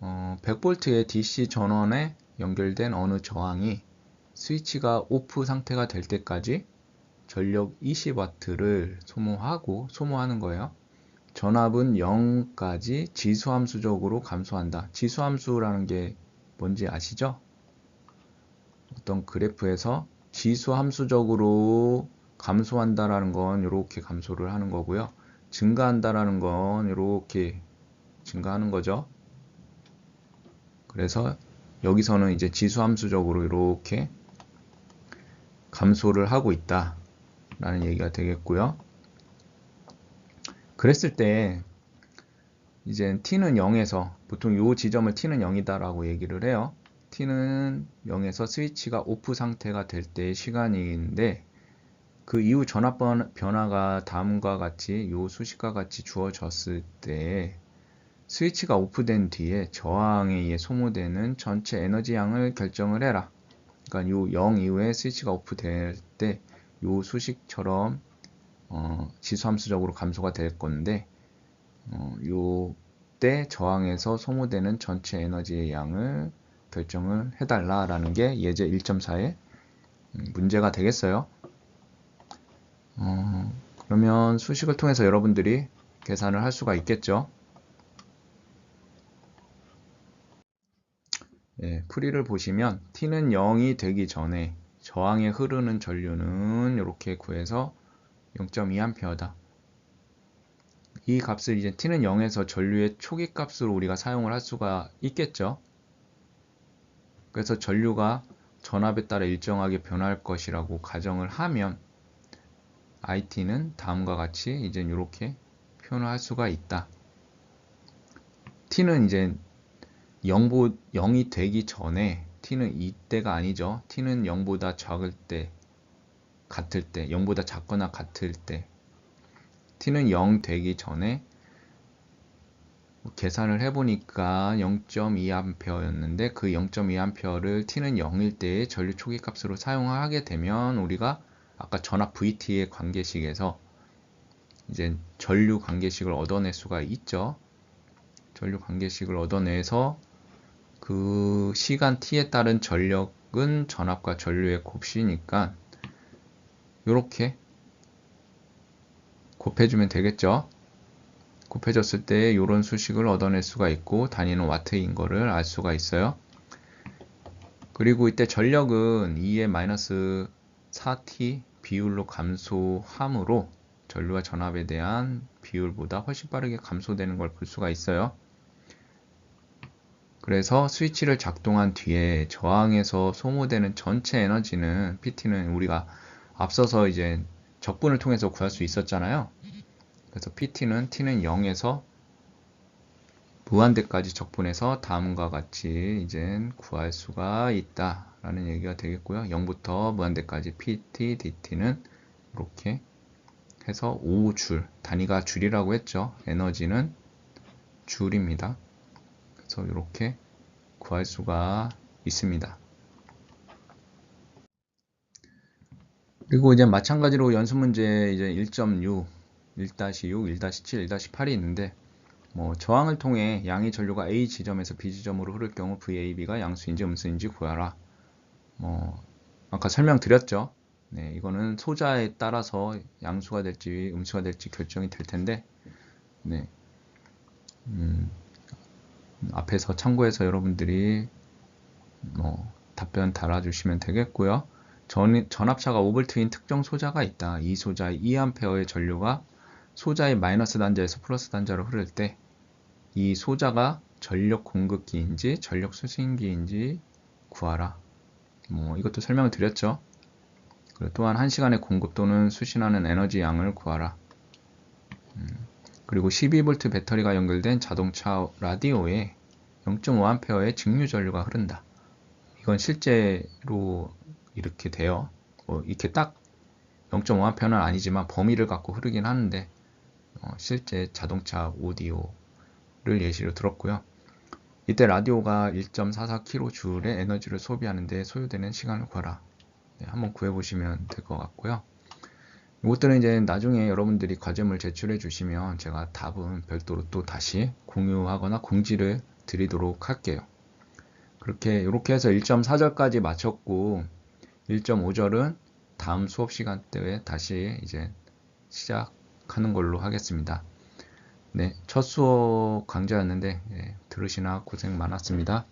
100V의 DC 전원에 연결된 어느 저항이 스위치가 오프 상태가 될 때까지 전력 20W를 소모하는 거예요. 전압은 0까지 지수함수적으로 감소한다. 지수함수라는 게 뭔지 아시죠? 어떤 그래프에서 지수함수적으로 감소한다라는 건 이렇게 감소를 하는 거고요. 증가한다라는 건 이렇게 증가하는 거죠. 그래서 여기서는 이제 지수함수적으로 이렇게 감소를 하고 있다 라는 얘기가 되겠고요. 그랬을 때 이제 t는 0에서 보통 이 지점을 t는 0이다 라고 얘기를 해요. t는 0에서 스위치가 오프 상태가 될 때의 시간인데 그 이후 전압 변화가 다음과 같이 이 수식과 같이 주어졌을 때 스위치가 오프된 뒤에 저항에 의해 소모되는 전체 에너지 양을 결정을 해라. 그러니까 요 0 이후에 스위치가 오프될 때 요 수식처럼 지수함수적으로 감소가 될 건데 요 때 저항에서 소모되는 전체 에너지의 양을 결정을 해달라라는 게 예제 1.4의 문제가 되겠어요. 그러면 수식을 통해서 여러분들이 계산을 할 수가 있겠죠. 예, 풀이를 보시면 t는 0이 되기 전에 저항에 흐르는 전류는 이렇게 구해서 0.2A다. 이 값을 이제 t는 0에서 전류의 초기 값으로 우리가 사용을 할 수가 있겠죠. 그래서 전류가 전압에 따라 일정하게 변할 것이라고 가정을 하면 IT는 다음과 같이 이제 이렇게 표현을 할 수가 있다. t는 이제 0이 되기 전에 t는 이때가 아니죠. t는 0보다 작을 때, 같을 때, 0보다 작거나 같을 때 t는 0 되기 전에 계산을 해보니까 0.2A였는데 그 0.2A를 t는 0일 때의 전류 초기 값으로 사용하게 되면 우리가 아까 전압 VT의 관계식에서 이제 전류 관계식을 얻어낼 수가 있죠. 전류 관계식을 얻어내서 그 시간 t에 따른 전력은 전압과 전류의 곱이니까 이렇게 곱해주면 되겠죠. 곱해졌을 때 이런 수식을 얻어낼 수가 있고 단위는 와트인 거를 알 수가 있어요. 그리고 이때 전력은 2의 마이너스 4t 비율로 감소함으로 전류와 전압에 대한 비율보다 훨씬 빠르게 감소되는 걸 볼 수가 있어요. 그래서 스위치를 작동한 뒤에 저항에서 소모되는 전체 에너지는 PT는 우리가 앞서서 이제 적분을 통해서 구할 수 있었잖아요. 그래서 PT는 t는 0에서 무한대까지 적분해서 다음과 같이 이제 구할 수가 있다 라는 얘기가 되겠고요. 0부터 무한대까지 PT, DT는 이렇게 해서 5줄, 단위가 줄이라고 했죠. 에너지는 줄입니다. 그래서 이렇게 구할 수가 있습니다. 그리고 이제 마찬가지로 연습 문제 이제 1.6, 1-6, 1-7, 1-8이 있는데 저항을 통해 양의 전류가 A 지점에서 B 지점으로 흐를 경우 VAB가 양수인지 음수인지 구하라. 아까 설명드렸죠. 네, 이거는 소자에 따라서 양수가 될지 음수가 될지 결정이 될 텐데, 네, 앞에서 참고해서 여러분들이 답변 달아주시면 되겠고요. 전압차가 5V인 특정 소자가 있다. 이 소자의 2A의 전류가 소자의 마이너스 단자에서 플러스 단자로 흐를 때 이 소자가 전력 공급기인지 전력 수신기인지 구하라. 이것도 설명을 드렸죠. 그리고 또한 1시간의 공급 또는 수신하는 에너지 양을 구하라. 그리고 12V 배터리가 연결된 자동차 라디오에 0.5A의 직류 전류가 흐른다. 이건 실제로 이렇게 돼요. 이렇게 딱 0.5A는 아니지만 범위를 갖고 흐르긴 하는데 실제 자동차 오디오를 예시로 들었고요. 이때 라디오가 1.44kJ의 에너지를 소비하는데 소요되는 시간을 구하라. 네, 한번 구해보시면 될 것 같고요. 이것들은 이제 나중에 여러분들이 과제물 제출해 주시면 제가 답은 별도로 또 다시 공유하거나 공지를 드리도록 할게요. 이렇게 해서 1.4절까지 마쳤고 1.5절은 다음 수업 시간 때에 다시 이제 시작하는 걸로 하겠습니다. 네, 첫 수업 강좌였는데 들으시나 고생 많았습니다.